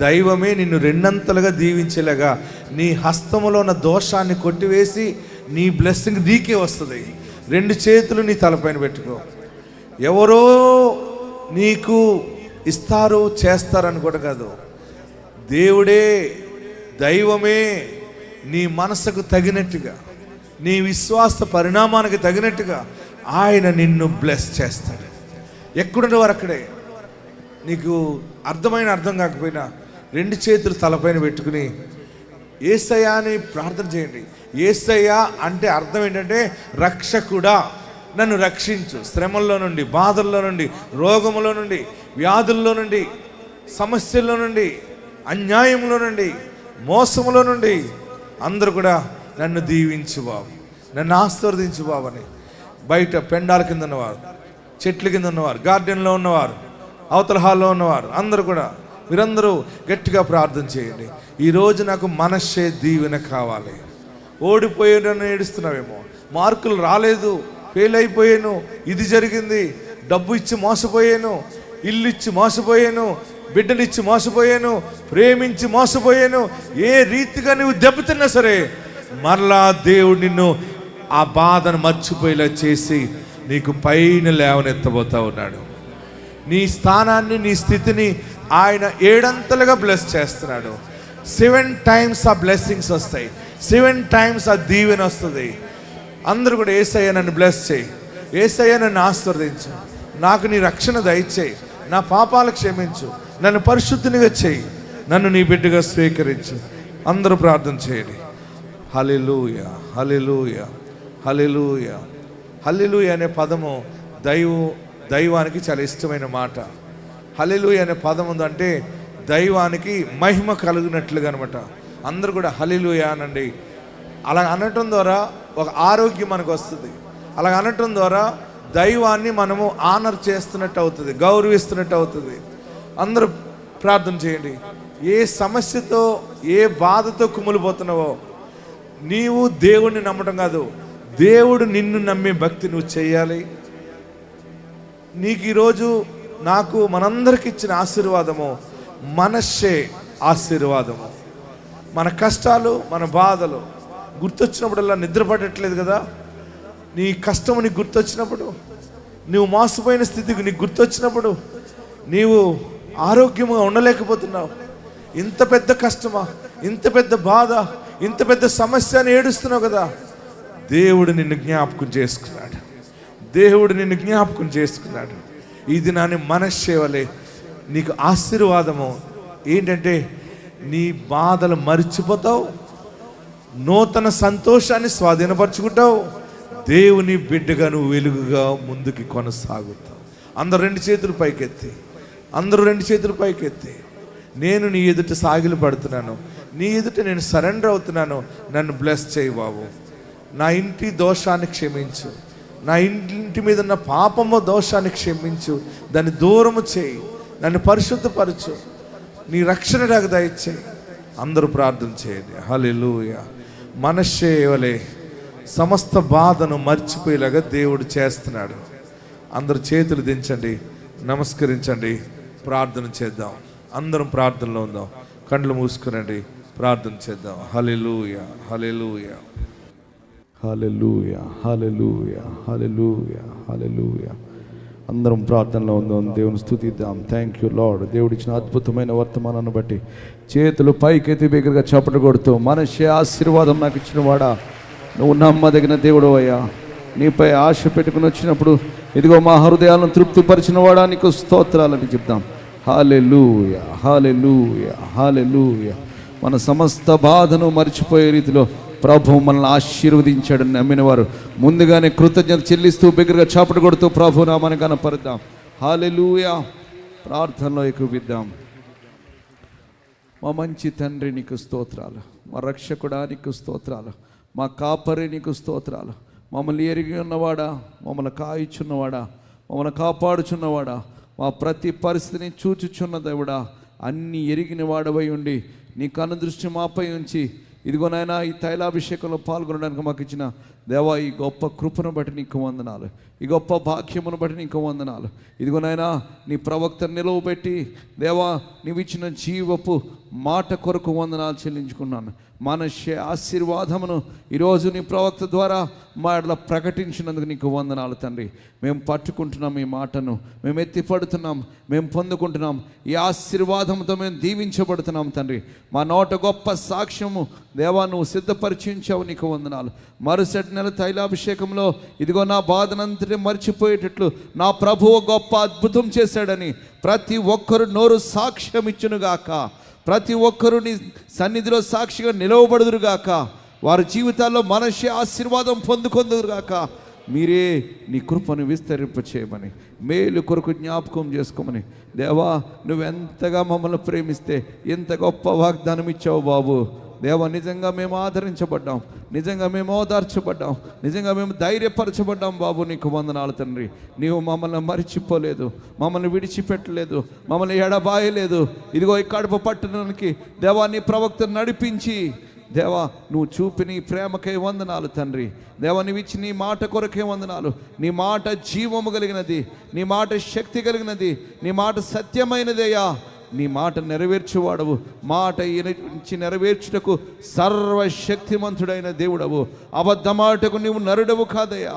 [SPEAKER 1] దైవమే నిన్ను 2 దీవించేలాగా నీ హస్తములో ఉన్న దోషాన్ని కొట్టివేసి నీ బ్లెస్సింగ్ నీకే వస్తుంది. 2 చేతులు నీ తలపైన పెట్టుకో. ఎవరో నీకు ఇస్తారు చేస్తారని కూడా కాదు, దేవుడే, దైవమే నీ మనసుకు తగినట్టుగా, నీ విశ్వాస పరిణామానికి తగినట్టుగా ఆయన నిన్ను బ్లెస్ చేస్తాడు. ఎక్కడున్నవారు అక్కడే. నీకు అర్థం కాకపోయినా 2 చేతులు తలపైన పెట్టుకుని యేసయ్యా అని ప్రార్థన చేయండి. యేసయ్యా అంటే అర్థం ఏంటంటే రక్షకుడా, నన్ను రక్షించు. శ్రమల్లో నుండి, బాధల్లో నుండి, రోగములో నుండి, వ్యాధుల్లో నుండి, సమస్యల్లో నుండి, అన్యాయంలో నుండి, మోసములో నుండి అందరూ కూడా నన్ను దీవించు బాబు, నన్ను ఆశీర్వదించు బాబు అని బయట పెండాల కింద ఉన్నవారు, చెట్ల కింద ఉన్నవారు, గార్డెన్లో ఉన్నవారు, అవతల హాల్లో ఉన్నవారు అందరూ కూడా మీరందరూ గట్టిగా ప్రార్థన చేయండి. ఈరోజు నాకు మనస్సే దీవెన కావాలి. ఓడిపోయానని ఏడుస్తున్నావేమో, మార్కులు రాలేదు, ఫెయిల్ అయిపోయాను, ఇది జరిగింది, డబ్బు ఇచ్చి మోసపోయాను, ఇల్లు ఇచ్చి మోసపోయాను, బిడ్డనిచ్చి మోసపోయాను, ప్రేమించి మోసపోయాను. ఏ రీతిగా నువ్వు దెబ్బతిన్నా సరే మరలా దేవుడు నిన్ను ఆ బాధను మర్చిపోయేలా చేసి నీకు పైన లేవనెత్తబోతా ఉన్నాడు. నీ స్థానాన్ని, నీ స్థితిని ఆయన 7 బ్లెస్ చేస్తున్నాడు. 7 times ఆ బ్లెస్సింగ్స్ వస్తాయి, 7 times ఆ దీవెన వస్తుంది. అందరూ కూడా యేసయ్య నన్ను బ్లెస్ చేయి, యేసయ్య నన్ను ఆశీర్వదించు, నాకు నీ రక్షణ దయచేయి, నా పాపాలు క్షమించు, నన్ను పరిశుద్ధినిగా చేయి, నన్ను నీ బిడ్డగా స్వీకరించు. అందరూ ప్రార్థన చేయండి. హల్లెలూయా, హల్లెలూయా, హల్లెలూయా. హల్లెలూయా అనే పదము దైవానికి చాలా ఇష్టమైన మాట. హల్లెలూయా అనే పదం ఉందంటే దైవానికి మహిమ కలుగునట్లుగా అనమాట. అందరూ కూడా హల్లెలూయా అనండి. అలా అనటం ద్వారా ఒక ఆరోగ్యం మనకు వస్తుంది. అలా అనటం ద్వారా దైవాన్ని మనము ఆనర్ చేస్తున్నట్టు అవుతుంది, గౌరవిస్తున్నట్టు అవుతుంది. అందరూ ప్రార్థన చేయండి. ఏ సమస్యతో, ఏ బాధతో కుమిలిపోతున్నావో నీవు దేవుణ్ణి నమ్మటం కాదు, దేవుడు నిన్ను నమ్మే భక్తి నువ్వు చేయాలి. నీకు ఈరోజు నాకు మనందరికి ఇచ్చిన ఆశీర్వాదము మనస్సే ఆశీర్వాదము. మన కష్టాలు, మన బాధలు గుర్తొచ్చినప్పుడల్లా నిద్రపడట్లేదు కదా. నీ కష్టము నీకు గుర్తొచ్చినప్పుడు, నువ్వు మోసపోయిన స్థితికి నీకు గుర్తొచ్చినప్పుడు, నీవు ఆరోగ్యంగా ఉండలేకపోతున్నావు, ఇంత పెద్ద కష్టమా, ఇంత పెద్ద బాధ, ఇంత పెద్ద సమస్య అని ఏడుస్తున్నావు కదా. దేవుడు నిన్ను జ్ఞాపకం చేసుకున్నాడు, దేవుడు నిన్ను జ్ఞాపకం చేసుకున్నాడు. ఇది నాని మనశ్శేవలే నీకు ఆశీర్వాదము. ఏంటంటే నీ బాధలు మర్చిపోతావు, నూతన సంతోషాన్ని స్వాధీనపరచుకుంటావు, దేవుని బిడ్డగా నువ్వు వెలుగుగా ముందుకి కొనసాగుతావు. అందరూ 2 చేతులు పైకెత్తి, అందరూ 2 చేతులు పైకెత్తి, నేను నీ ఎదుట సాగిలు పడుతున్నాను, నీ ఎదుట నేను సరెండర్ అవుతున్నాను, నన్ను బ్లెస్ చేయి బాబు. నా ఇంటి దోషాన్ని క్షమించు, నా ఇంటి మీద ఉన్న పాపము దోషాన్ని క్షమించు, దాన్ని దూరము చేయి, నన్ను పరిశుద్ధపరచు, నీ రక్షణ నాకు దయచేయి. అందరూ ప్రార్థన చేయండి. హల్లెలూయా. మనశ్శేవలే సమస్త బాధను మర్చిపోయేలాగా దేవుడు చేస్తున్నాడు. అందరూ చేతులు దించండి, నమస్కరించండి, ప్రార్థన చేద్దాం. అందరం ప్రార్థనలో ఉందాం. కళ్ళు మూసుకునండి, ప్రార్థన చేద్దాం. హల్లెలూయా, హల్లెలూయా,
[SPEAKER 2] హల్లెలూయా, హల్లెలూయా, హల్లెలూయా, హల్లెలూయా. అందరం ప్రార్థనలో ఉందాం, దేవుని స్తుతిద్దాం. Thank you lord. దేవుడిచ్చిన అద్భుతమైన వర్తమానాన్ని బట్టి చేతులు పైకెత్తి బిగ్గరగా చప్పట్లు కొడుతూ, మనస్సే ఆశీర్వాదం నాకు ఇచ్చిన వాడా, నువ్వు నమ్మదగిన దేవుడు అయ్యా, నీపై ఆశ పెట్టుకుని వచ్చినప్పుడు ఇదిగో మా హృదయాలను తృప్తిపరిచిన వాడా, నీకు స్తోత్రాలని చెప్దాం. హల్లెలూయా, హల్లెలూయా, హల్లెలూయా. మన సమస్త బాధను మర్చిపోయే రీతిలో ప్రభు మనల్ని ఆశీర్వదించాడని నమ్మిన వారు ముందుగానే కృతజ్ఞత చెల్లిస్తూ బిగ్గరగా చప్పట్లు కొడుతూ ప్రభు నామాన్ని కనపరుద్దాం. హల్లెలూయా. ప్రార్థనలో ఎక్కువిద్దాం. మా మంచి తండ్రి నీకు స్తోత్రాలు, మా రక్షకుడా నీకు స్తోత్రాలు, మా కాపరి నీకు స్తోత్రాలు. మమ్మల్ని ఎరిగి ఉన్నవాడా, మమ్మల్ని కాయిచున్నవాడా, మమ్మల్ని కాపాడుచున్నవాడా, మా ప్రతి పరిస్థితిని చూచుచున్న దేవుడా, అన్నీ ఎరిగిన వాడవై ఉండి నీ కనుదృష్టి మాపై ఉంచి ఇదిగో నాయనా ఈ తైలాభిషేకంలో పాల్గొనడానికి మాకు ఇచ్చిన దేవా ఈ గొప్ప కృపను బట్టి నీకు వందనాలు, ఈ గొప్ప భాగ్యమును బట్టి నీకు వందనాలు. ఇదిగో నాయనా నీ ప్రవక్తను నిలవబెట్టి దేవా నీవు ఇచ్చిన జీవపు మాట కొరకు వందనాలు చెల్లించుకున్నాను. మనషే ఆశీర్వాదమును ఈరోజు నీ ప్రవక్త ద్వారా మా ఇట్లా ప్రకటించినందుకు నీకు వందనాలు తండ్రి. మేము పట్టుకుంటున్నాం ఈ మాటను, మేము ఎత్తిపడుతున్నాం, మేము పొందుకుంటున్నాం. ఈ ఆశీర్వాదంతో మేము దీవించబడుతున్నాం తండ్రి. మా నోట గొప్ప సాక్ష్యము దేవా నువ్వు సిద్ధపరిచించావు, నీకు వందనాలు. మరుసటి నెల తైలాభిషేకంలో ఇదిగో నా బాధనంతటి మర్చిపోయేటట్లు నా ప్రభువు గొప్ప అద్భుతం చేశాడని ప్రతి ఒక్కరు నోరు సాక్ష్యం ఇచ్చునుగాక. ప్రతి ఒక్కరు నీ సన్నిధిలో సాక్షిగా నిలవబడుదురుగాక. వారి జీవితాల్లో మనషే ఆశీర్వాదం పొందుకొందురుగాక. మీరే నీ కృపను విస్తరింపచేయమని, మేలు కొరకు జ్ఞాపకం చేసుకోమని దేవా నువ్వెంతగా మమ్మల్ని ప్రేమిస్తే ఎంత గొప్ప వాగ్దానం ఇచ్చావు బాబు. దేవా నిజంగా మేము ఆదరించబడ్డాం, నిజంగా మేము ఓదార్చబడ్డాం, నిజంగా మేము ధైర్యపరచబడ్డాం బాబు. నీకు వందనాలు తండ్రి. నీవు మమ్మల్ని మరిచిపోలేదు, మమ్మల్ని విడిచిపెట్టలేదు, మమ్మల్ని ఎడబాయలేదు. ఇదిగో ఈ కడప పట్టణానికి దేవా నీ ప్రవక్తను నడిపించి దేవా నువ్వు చూపిన ఈ ప్రేమకై వందనాలు తండ్రి. దేవా నీవు ఇచ్చి నీ మాట కొరకే వందనాలు. నీ మాట జీవము కలిగినది, నీ మాట శక్తి కలిగినది, నీ మాట సత్యమైనదయ్యా. నీ మాట నెరవేర్చువాడవు, మాట ఇచ్చి నెరవేర్చుటకు సర్వశక్తిమంతుడైన దేవుడవు. అబద్ధమాటకు నీవు నరుడవు కాదయ్యా.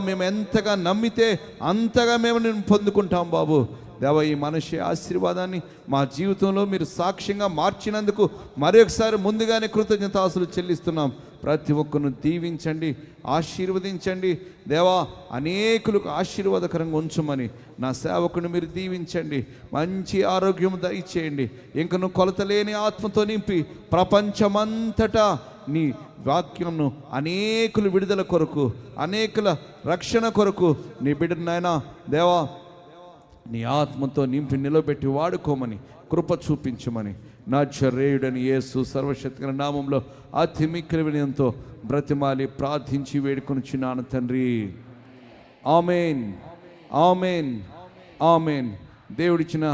[SPEAKER 2] మేము ఎంతగా నమ్మితే అంతగా మేము నేను పొందుకుంటాం బాబు. దేవా ఈ మనిషి ఆశీర్వాదాన్ని మా జీవితంలో మీరు సాక్ష్యంగా మార్చినందుకు మరొకసారి ముందుగానే కృతజ్ఞతాస్తులు చెల్లిస్తున్నాం. ప్రతి ఒక్కరిని దీవించండి, ఆశీర్వదించండి దేవా. అనేకులకు ఆశీర్వాదకరంగా ఉంచమని నా సేవకుని మీరు దీవించండి. మంచి ఆరోగ్యం దయచేయండి. ఇంకను కొలతలేని ఆత్మతో నింపి ప్రపంచమంతటా నీ వాక్యంను అనేకులు విడుదల కొరకు, అనేకుల రక్షణ కొరకు నీ బిడ్డను నాయనా దేవా నీ ఆత్మతో నింపి నిలబెట్టి వాడుకోమని కృప చూపించమని నజరేయుడని యేసు సర్వశక్తిగల నామంలో అతి మిక్కిలి వినయంతో బ్రతిమాలి ప్రార్థించి వేడుకొనుచున్నాను తండ్రి. ఆమేన్, ఆమేన్, ఆమేన్. దేవుడిచ్చిన